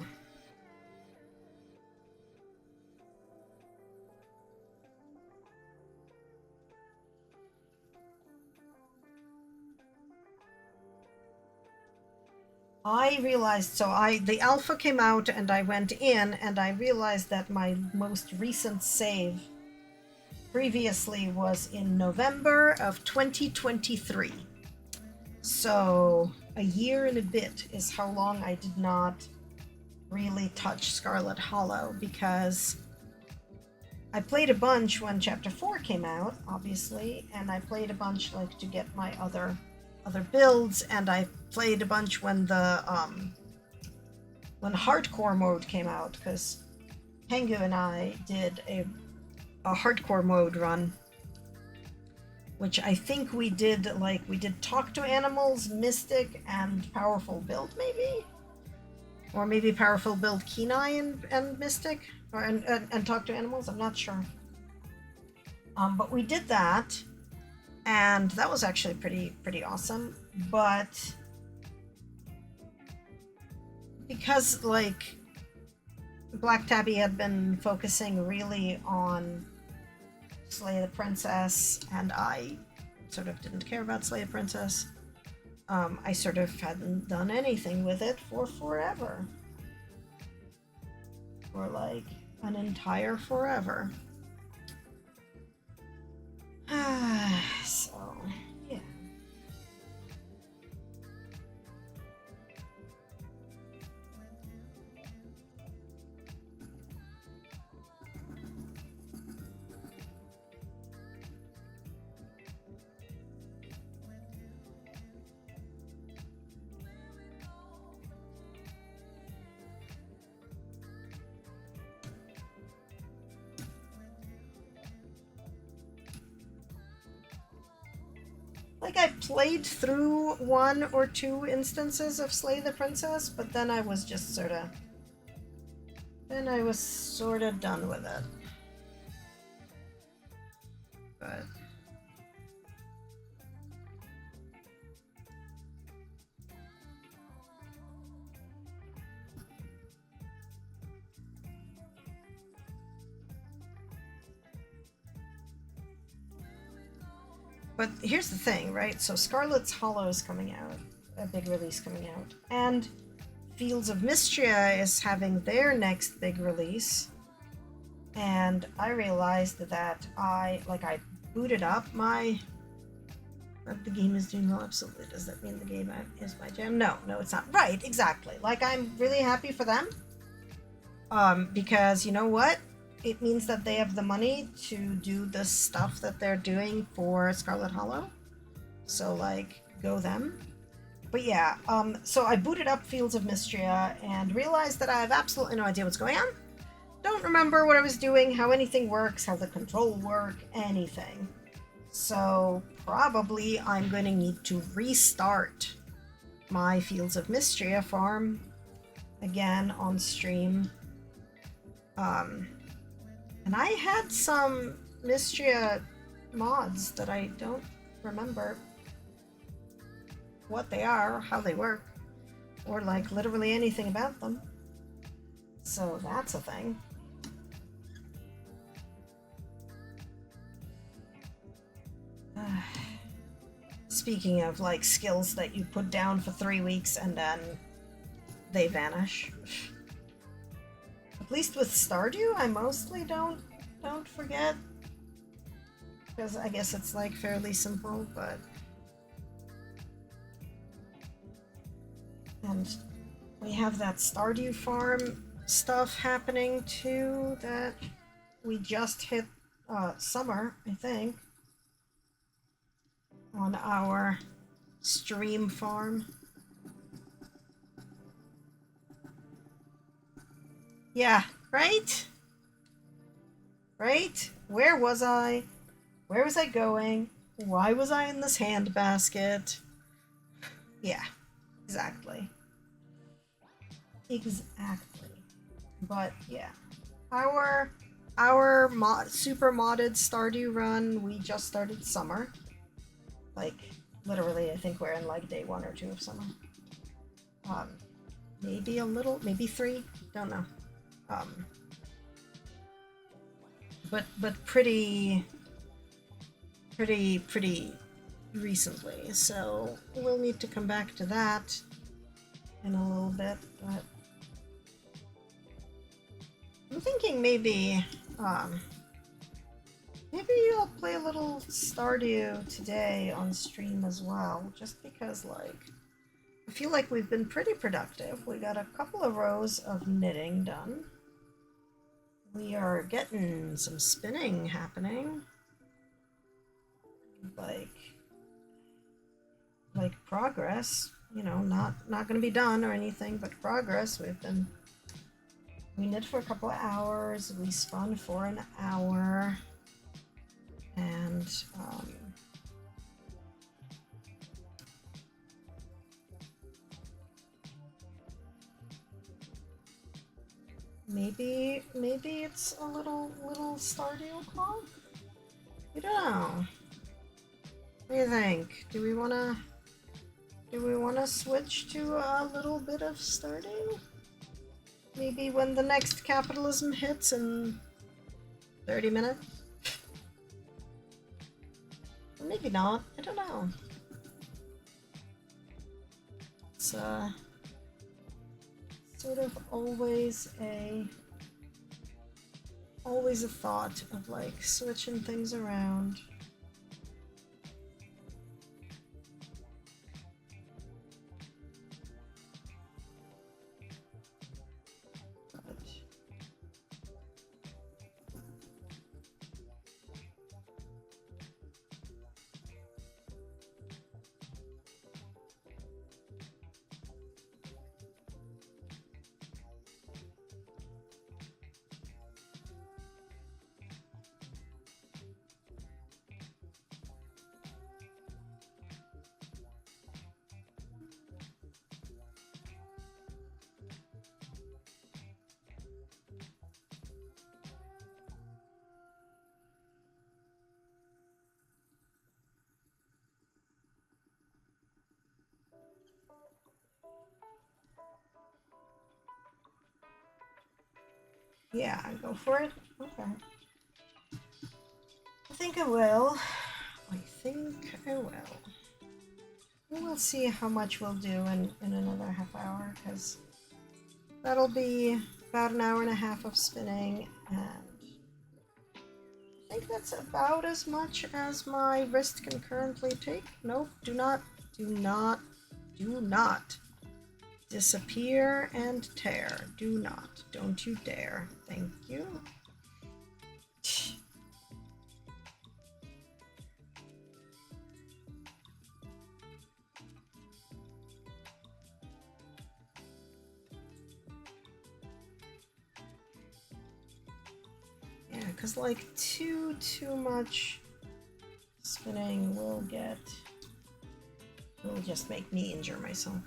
I realized, the alpha came out and I went in and I realized that my most recent save previously was in November of 2023. So a year and a bit is how long I did not really touch Scarlet Hollow, because I played a bunch when chapter 4 came out, obviously, and I played a bunch like to get my other other builds, and I played a bunch when the when hardcore mode came out, because Tengu and I did a hardcore mode run, which I think we did, like, we did Talk to Animals, Mystic, and Powerful Build, maybe? Or maybe Powerful Build Kenai and Mystic? Or and Talk to Animals? I'm not sure. But we did that, and that was actually pretty awesome. But because, like, Black Tabby had been focusing really on Slay the Princess, and I sort of didn't care about Slay the Princess, I sort of hadn't done anything with it for forever. For like an entire forever. So, yeah. Like, I played through 1 or 2 instances of Slay the Princess, but then I was just sorta... Then I was sorta done with it. But... But here's the thing, right? So Scarlet's Hollow is coming out, a big release coming out, and Fields of Mystria is having their next big release, and I realized that I booted up my... The game is doing well, absolutely. Does that mean the game is my jam? No, it's not. Right, exactly. Like, I'm really happy for them, because you know what? It means that they have the money to do the stuff that they're doing for Scarlet Hollow. So, like, go them. But yeah, so I booted up Fields of Mystria and realized that I have absolutely no idea what's going on. Don't remember what I was doing, how anything works, how the control work, anything. So probably I'm going to need to restart my Fields of Mystria farm again on stream. And I had some Mystria mods that I don't remember what they are, how they work, or like literally anything about them. So that's a thing. Speaking of like skills that you put down for 3 weeks and then they vanish. At least with Stardew, I mostly don't forget, because I guess it's like fairly simple, but... And we have that Stardew farm stuff happening too, that we just hit summer, I think, on our stream farm. Yeah, right? Right? Where was I? Where was I going? Why was I in this handbasket? Yeah, exactly. Exactly. But yeah, our super modded Stardew run, we just started summer. Like, literally, I think we're in like day 1 or 2 of summer. Maybe a little, maybe 3, don't know. But pretty recently, so we'll need to come back to that in a little bit, but I'm thinking maybe I'll play a little Stardew today on stream as well, just because, like, I feel like we've been pretty productive. We got a couple of rows of knitting done. We are getting some spinning like progress. You know, not going to be done or anything, but progress. We knit for a couple of hours. We spun for an hour, and maybe it's a little Stardew clock. I don't know. What do you think? Do we wanna switch to a little bit of Stardew? Maybe when the next capitalism hits in 30 minutes? Or maybe not. I don't know. It's sort of always a thought of like switching things around. Yeah, go for it. Okay. I think I will. We'll see how much we'll do in another half hour, because that'll be about an hour and a half of spinning, and I think that's about as much as my wrist can currently take. Nope, do not disappear and tear. Do not. Don't you dare. Thank you. Yeah, because like too much spinning will just make me injure myself.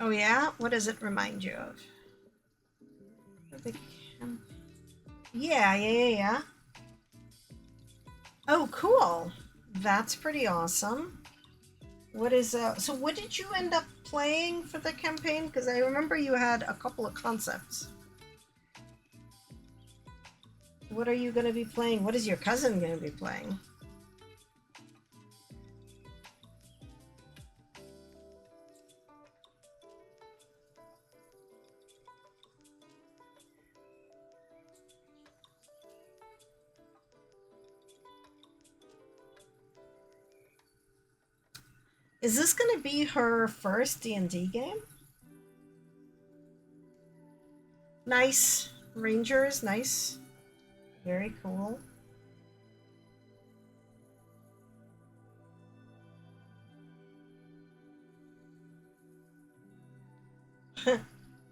Oh yeah? What does it remind you of? Yeah. Oh, cool. That's pretty awesome. What is so what did you end up playing for the campaign? Because I remember you had a couple of concepts. What are you going to be playing? What is your cousin going to be playing? Is this going to be her first D&D game? Nice. Rangers, nice. Very cool.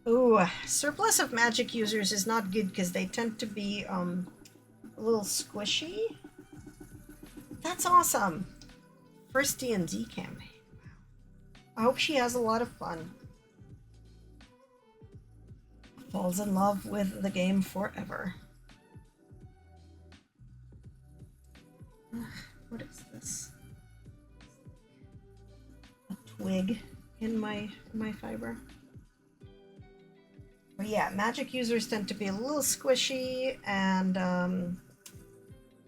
Ooh, surplus of magic users is not good because they tend to be a little squishy. That's awesome. First D&D campaign. Wow. I hope she has a lot of fun. falls in love with the game forever. What is this? A twig in my fiber. But yeah, magic users tend to be a little squishy, and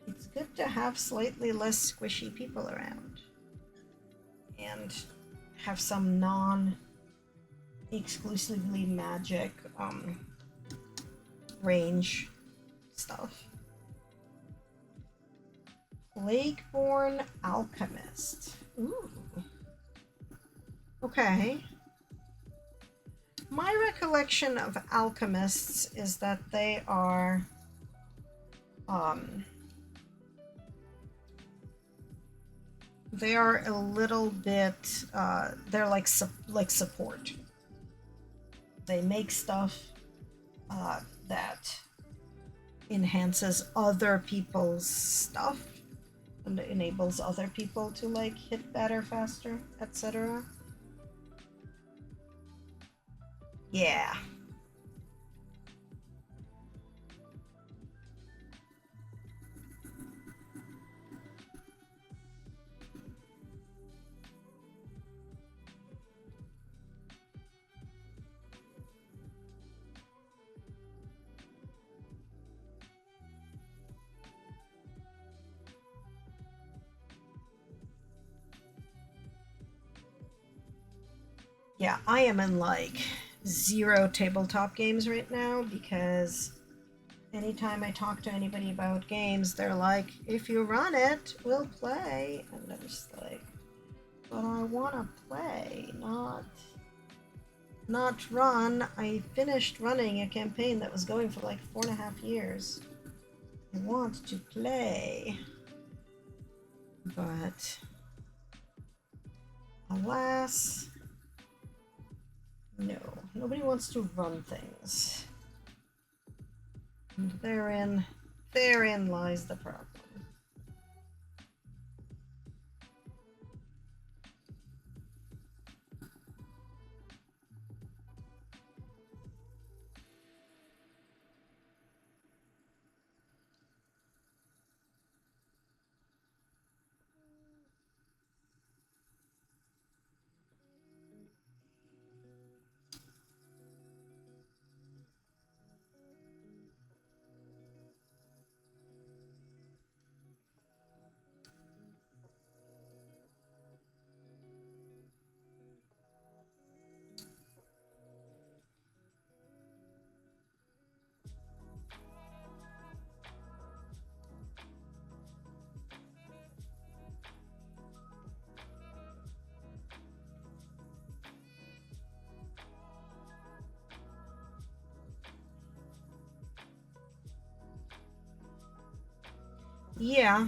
it's good to have slightly less squishy people around. And have some non-exclusively magic range stuff. Plagueborn Alchemist. Ooh. Okay. My recollection of alchemists is that they are a little bit they're like support. They make stuff that enhances other people's stuff and enables other people to like hit better, faster, etc. Yeah. Yeah, I am in like 0 tabletop games right now because anytime I talk to anybody about games, they're like, if you run it, we'll play. And I'm just like, but I want to play, not run. I finished running a campaign that was going for like 4.5 years. I want to play. But alas, no, nobody wants to run things. And therein lies the problem. Yeah.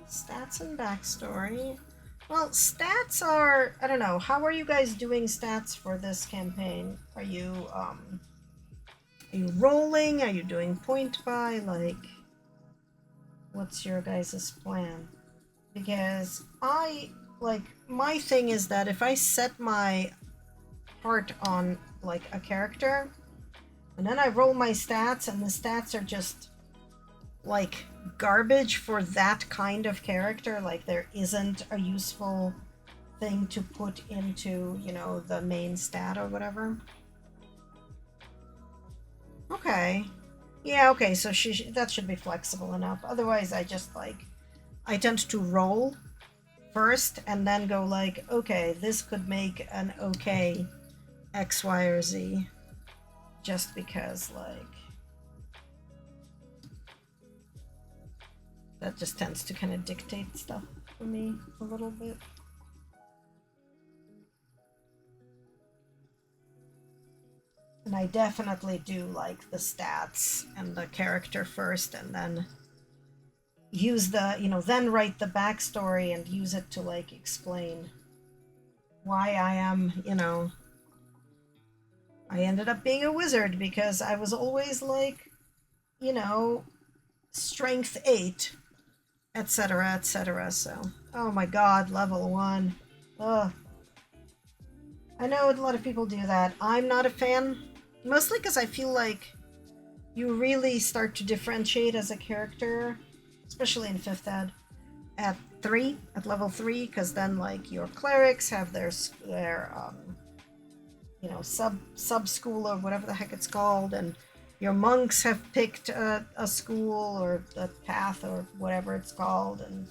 Stats and backstory. Well, stats are, I don't know, how are you guys doing stats for this campaign? Are you rolling? Are you doing point buy? Like, what's your guys' plan? Because my thing is that if I set my heart on like a character and then I roll my stats and the stats are just like garbage for that kind of character, like there isn't a useful thing to put into, you know, the main stat or whatever. Okay. Yeah, okay, so that should be flexible enough. Otherwise, I tend to roll first and then go like, okay, this could make an okay X, Y, or Z. Just because, like, that just tends to kind of dictate stuff for me a little bit. And I definitely do like the stats and the character first and then use the, then write the backstory and use it to, like, explain why I am, I ended up being a wizard because I was always, like, strength 8, etc., etc. So, oh my god, level 1. Ugh. I know a lot of people do that. I'm not a fan, mostly because I feel like you really start to differentiate as a character, especially in 5th ed, at level 3, because then like your clerics have their sub school or whatever the heck it's called, and your monks have picked a school or a path or whatever it's called, and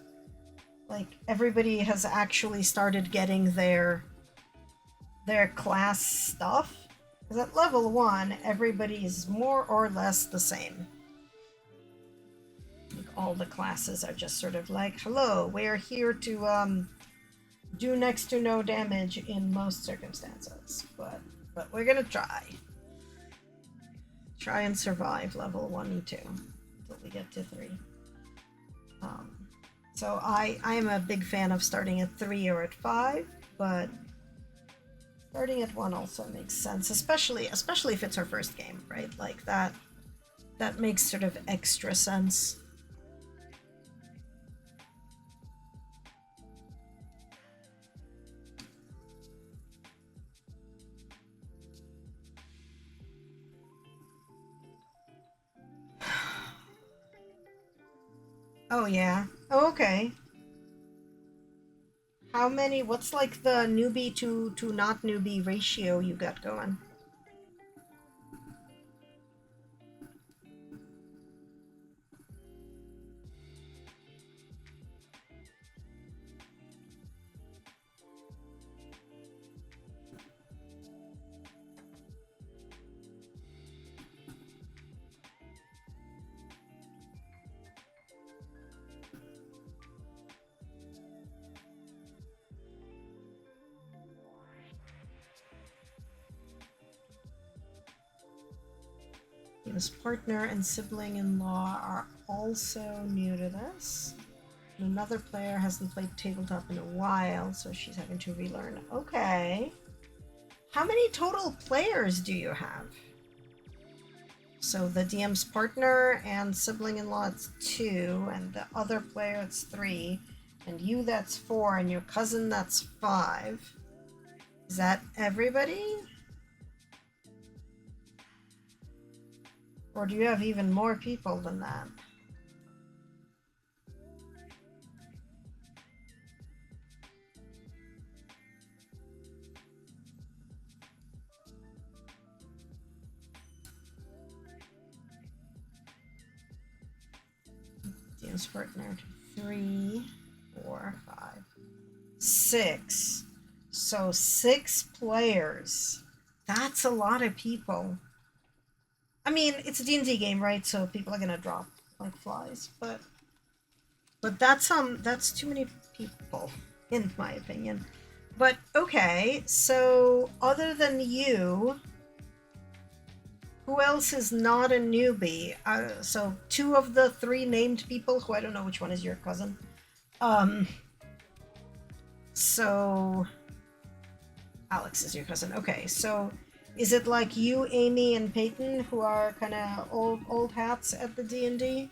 like everybody has actually started getting their class stuff. Because at level 1, everybody is more or less the same. Like all the classes are just sort of like, hello, we're here to do next to no damage in most circumstances, but we're gonna try and survive level 1 and 2 until we get to 3. So I am a big fan of starting at 3 or at 5, but starting at 1 also makes sense, especially if it's our first game, right? Like that makes sort of extra sense. Oh yeah. Oh, okay. How many? What's like the newbie to not newbie ratio you got going? His partner and sibling-in-law are also new to this. Another player hasn't played tabletop in a while, so she's having to relearn. Okay. How many total players do you have? So the DM's partner and sibling-in-law, it's 2, and the other player, it's 3, and you, that's 4, and your cousin, that's 5. Is that everybody? Or do you have even more people than that? DM's partner, 3, 4, 5, 6. So 6 players. That's a lot of people. I mean, it's a D&D game, right? So people are gonna drop like flies, but that's too many people, in my opinion. But okay, so other than you, who else is not a newbie? So 2 of the 3 named people, who I don't know which one is your cousin. So Alex is your cousin. Okay, so is it like you, Amy, and Peyton, who are kind of old hats at the D&D?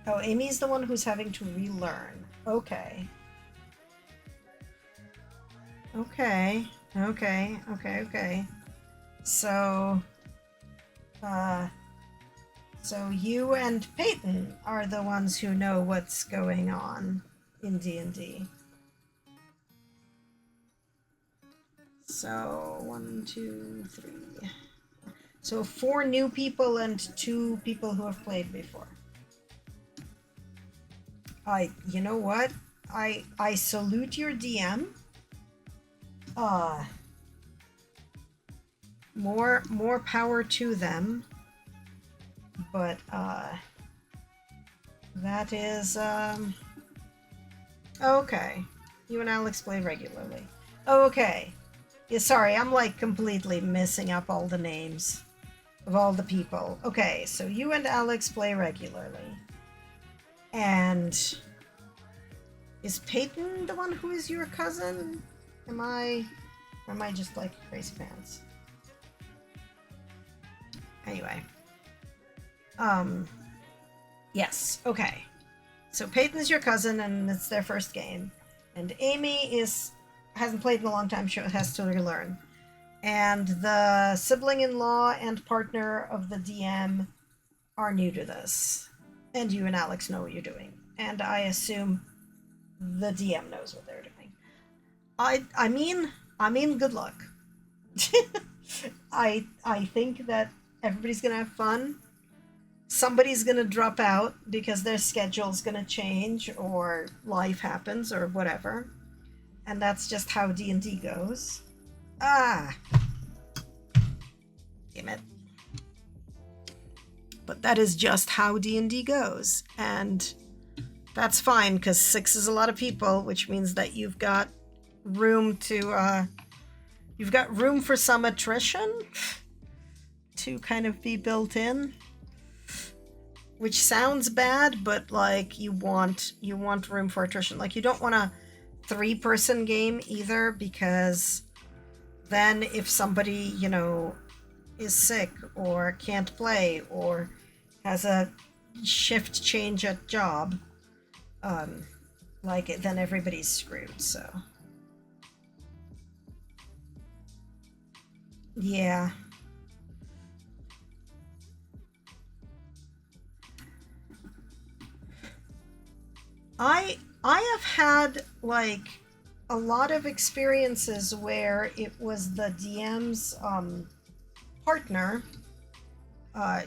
Oh, Amy's the one who's having to relearn. Okay. Okay. So, so you and Peyton are the ones who know what's going on in D&D. So 1, 2, 3. So 4 new people and 2 people who have played before. You know what? I salute your DM. More power to them. But that is okay. You and Alex play regularly. Okay. Yeah, sorry, I'm like completely messing up all the names of all the people. Okay, so you and Alex play regularly. And is Peyton the one who is your cousin? Or am I just like crazy pants? Anyway. Yes, okay. So Peyton's your cousin, and it's their first game. And Amy hasn't played in a long time, she has to relearn. And the sibling-in-law and partner of the DM are new to this. And you and Alex know what you're doing. And I assume the DM knows what they're doing. I mean good luck. I think that everybody's gonna have fun. Somebody's gonna drop out because their schedule's gonna change, or life happens, or whatever. And that's just how D&D goes. Ah! Damn it. But that is just how D&D goes. And that's fine, because 6 is a lot of people, which means that you've got room to, you've got room for some attrition to kind of be built in. Which sounds bad, but like you want room for attrition. Like you don't want a 3-person game either, because then if somebody, is sick or can't play or has a shift change at job, then everybody's screwed. So yeah. I have had a lot of experiences where it was the DM's partner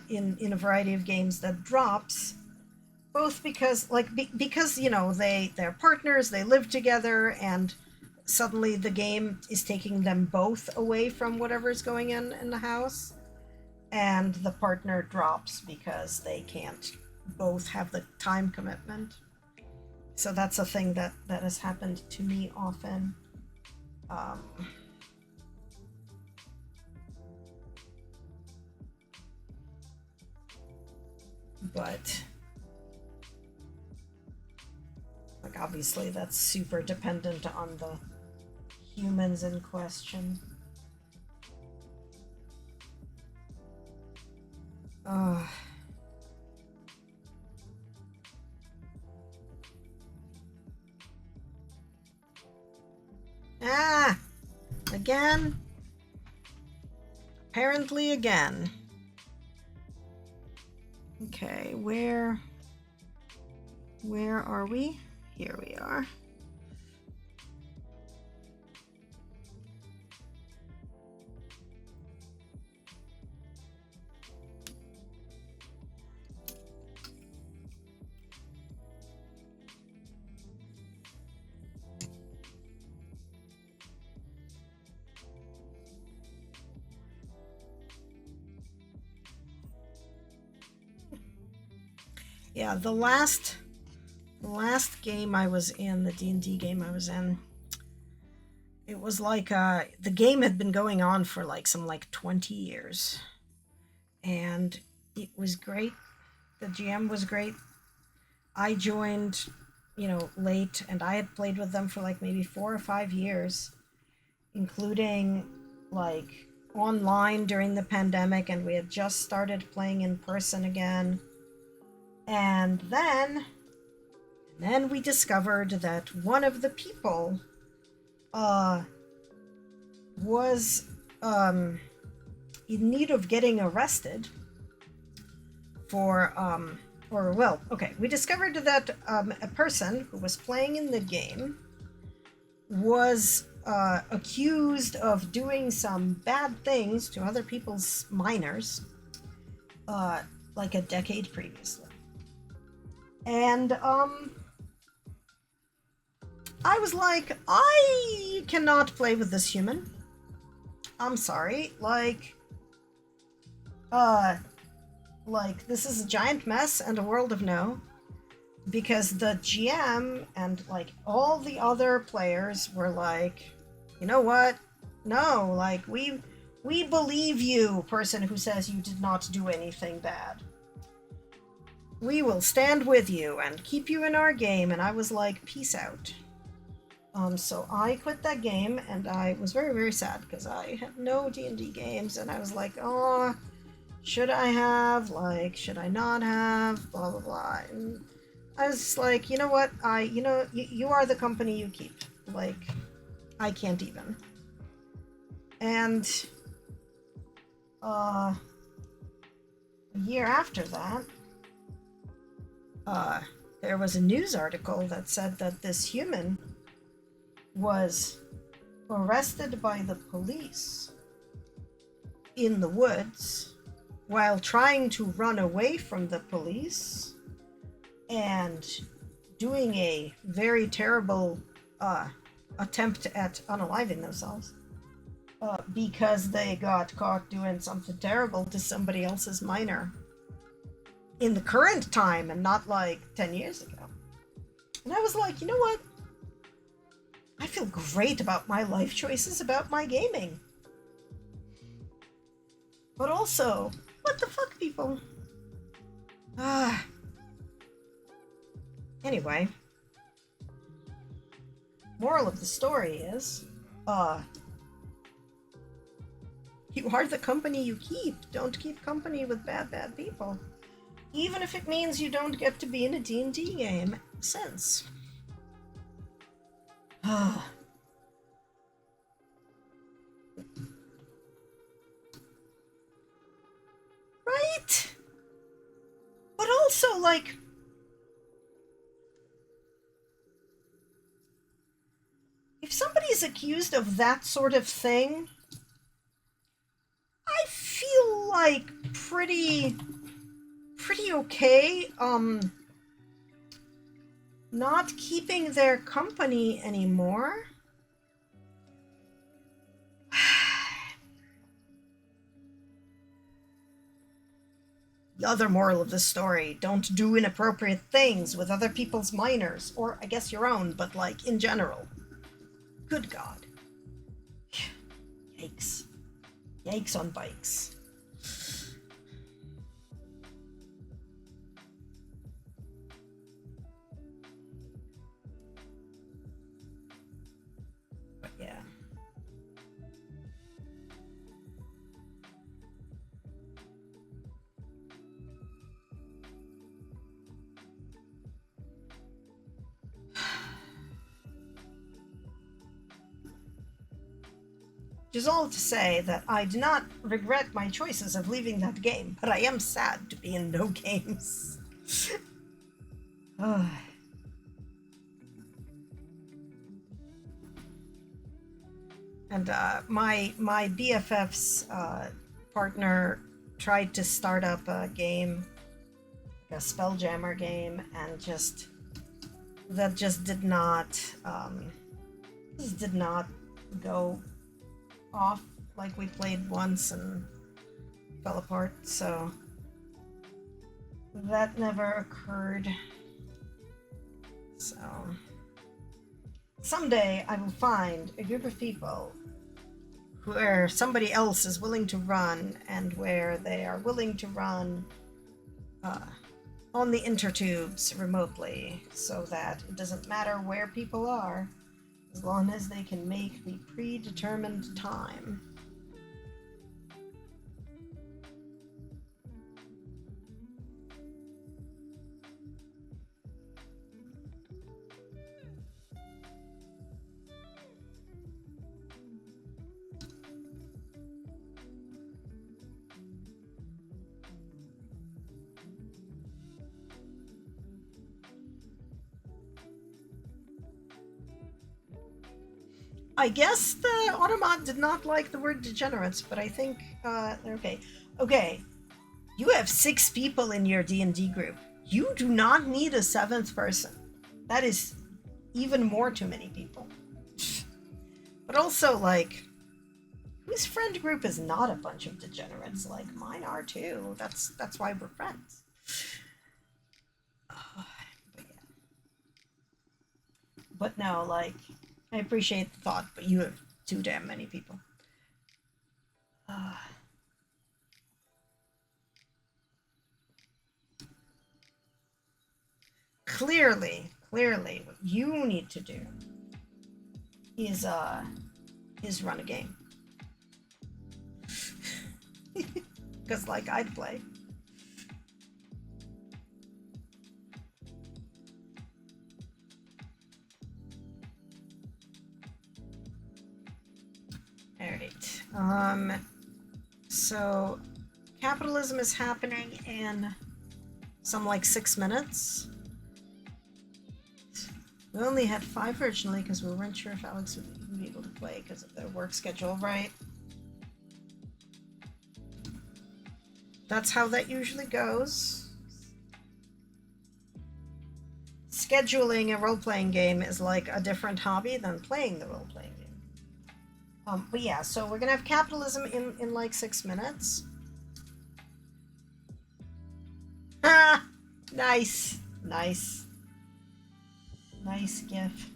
in a variety of games that drops, both because they're partners, they live together, and suddenly the game is taking them both away from whatever's going on in the house, and the partner drops because they can't both have the time commitment. So that's a thing that has happened to me often. But obviously that's super dependent on the humans in question. Again? Apparently again. Okay, where are we? Here we are. Yeah, the last game I was in, the D&D game I was in, it was the game had been going on for 20 years. And it was great. The GM was great. I joined, late, and I had played with them for maybe 4 or 5 years, including online during the pandemic, and we had just started playing in person again. And then we discovered that one of the people was in need of getting arrested for we discovered that a person who was playing in the game was accused of doing some bad things to other people's minors a decade previously. And I was like, I cannot play with this human. I'm sorry. This is a giant mess and a world of no. Because the GM and all the other players were like, you know what? No, we believe you, person who says you did not do anything bad. We will stand with you and keep you in our game. And I was like, peace out. So I quit that game, and I was very, very sad because I had no D&D games, and I was like, oh, should I have? Like, should I not have? Blah, blah, blah. And I was like, you know what? You are the company you keep. Like, I can't even. And, a year after that, there was a news article that said that this human was arrested by the police in the woods while trying to run away from the police and doing a very terrible attempt at unaliving themselves because they got caught doing something terrible to somebody else's minor in the current time and not like 10 years ago. And I was like, you know what? I feel great about my life choices, about my gaming. But also, what the fuck, people? Anyway. Moral of the story is, you are the company you keep. Don't keep company with bad people. Even if it means you don't get to be in a D&D game since. Right? But also, like, if somebody's accused of that sort of thing, I feel like pretty okay, not keeping their company anymore. The other moral of this story, don't do inappropriate things with other people's minors, or I guess your own, but like in general. Good God. Yikes. Yikes on bikes. But yeah. Which is all to say that I do not regret my choices of leaving that game, but I am sad to be in no games. And my BFF's partner tried to start up a game, like a Spelljammer game, and that just did not go off. Like, we played once and fell apart, so that never occurred. So someday I will find a group of people where somebody else is willing to run, and where they are willing to run on the intertubes remotely, so that it doesn't matter where people are, as long as they can make the predetermined time. I guess the Automat did not like the word degenerates, but I think they're okay. Okay, you have 6 people in your D&D group. You do not need a 7th person. That is even more too many people. But also, like, whose friend group is not a bunch of degenerates? Like, mine are too. That's why we're friends. But yeah. But no, like, I appreciate the thought, but you have too damn many people. Clearly, what you need to do is run a game. because, like, I'd play. Alright. So capitalism is happening in some like 6 minutes. We only had 5 originally because we weren't sure if Alex would even be able to play because of their work schedule, right? That's how that usually goes. Scheduling a role-playing game is like a different hobby than playing the role-playing game. But yeah, so we're gonna have capitalism in like 6 minutes. Ah, nice, nice, nice gif.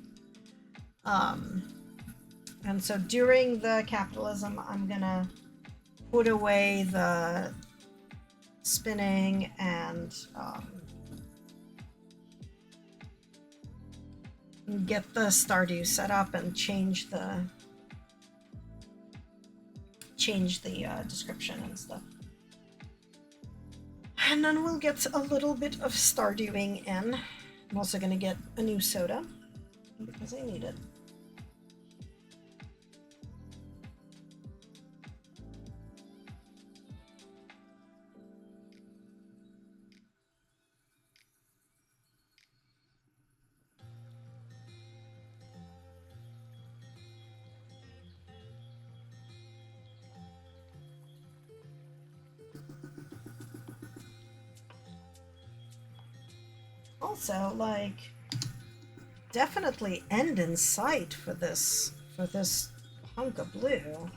And so during the capitalism, I'm gonna put away the spinning and get the Stardew set up and change the description and stuff. And then we'll get a little bit of Stardewing in. I'm also gonna get a new soda because I need it. Also, like, definitely end in sight for this hunk of blue,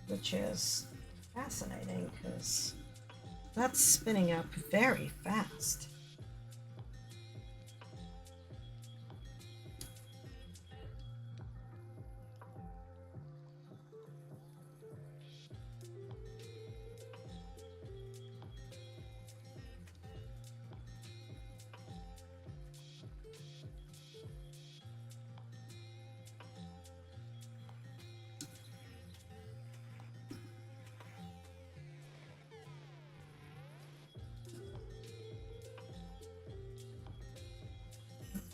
which is fascinating because that's spinning up very fast.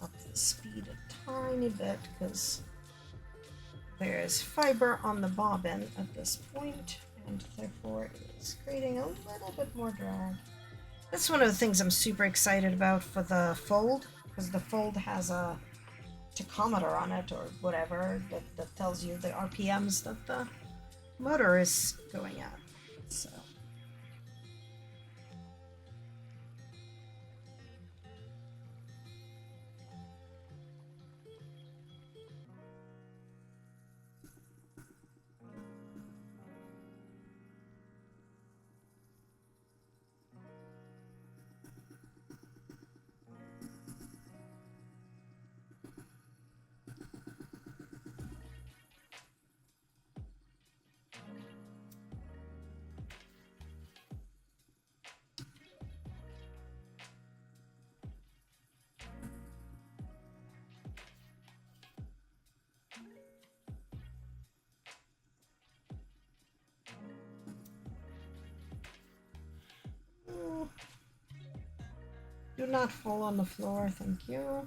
Up the speed a tiny bit because there's fiber on the bobbin at this point, and therefore it is creating a little bit more drag. That's one of the things I'm super excited about for the fold, because the fold has a tachometer on it or whatever that tells you the RPMs that the motor is going at. So do not fall on the floor, thank you.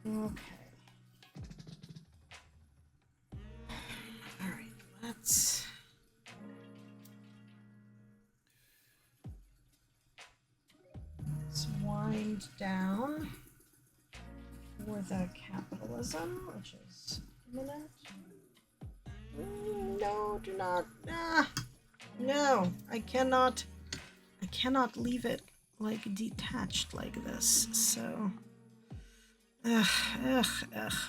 Okay. All right, let's wind down for the capitalism, which is imminent. No, do not. No, I cannot leave it like detached like this. So,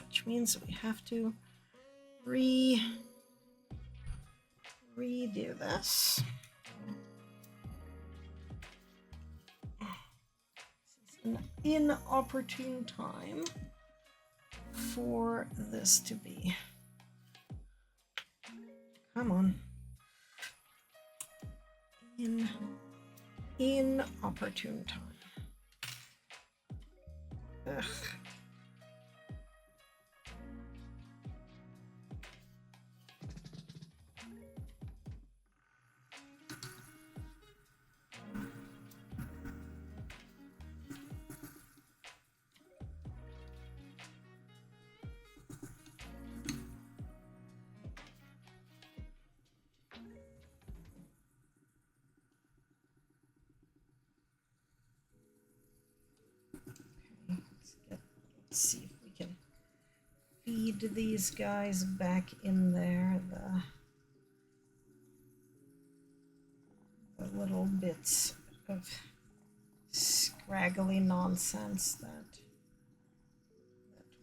which means we have to redo this. An inopportune time for this to be. Come on. Inopportune time. Ugh. Let's see if we can feed these guys back in there, the little bits of scraggly nonsense that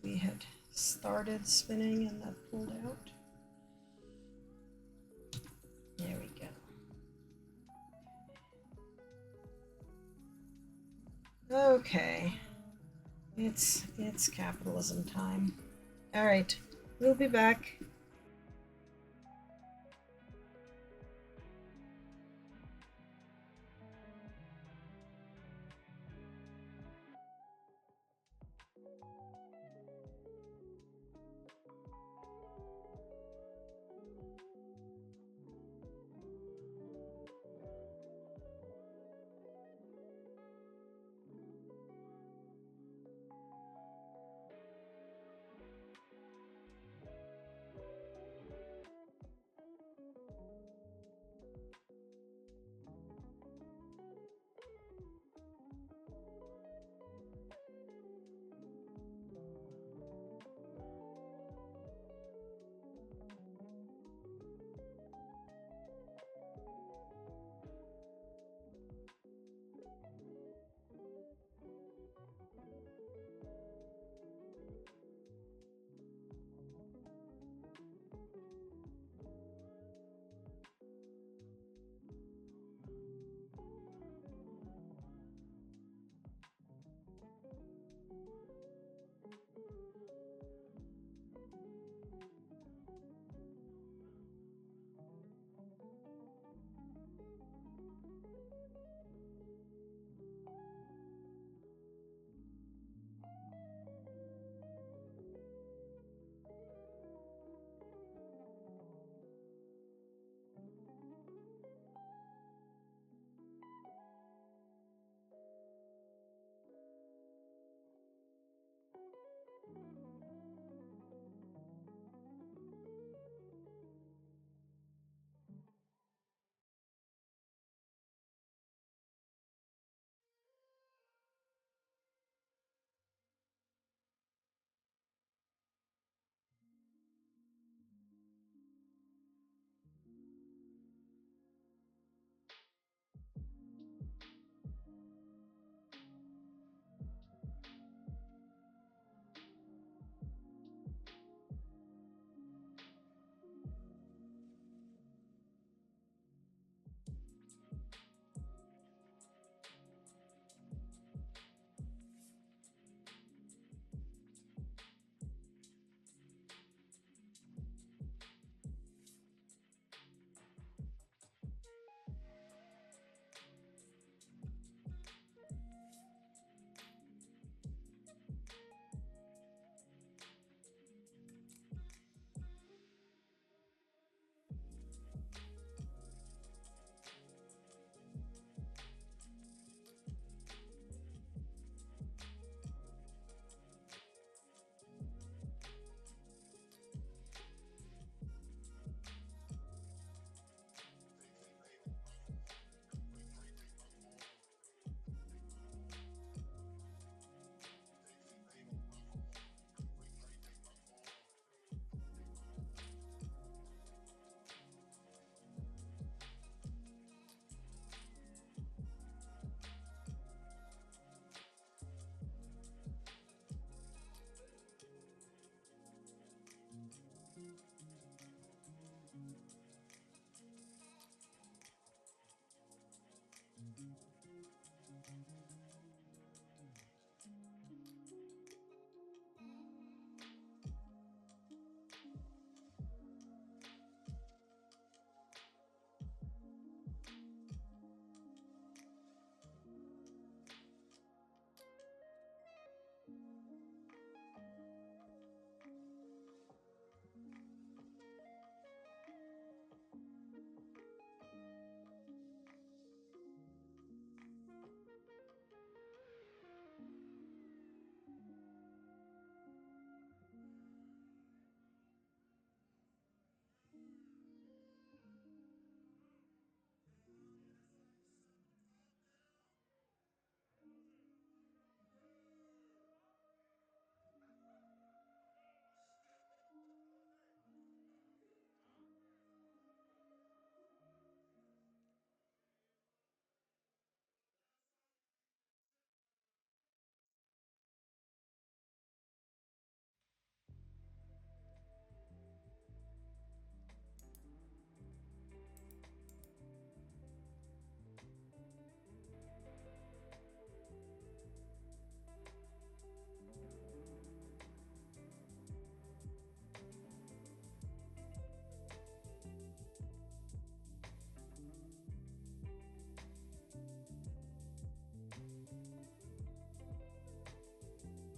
we had started spinning and that pulled out. There we go. Okay. It's capitalism time. All right, we'll be back.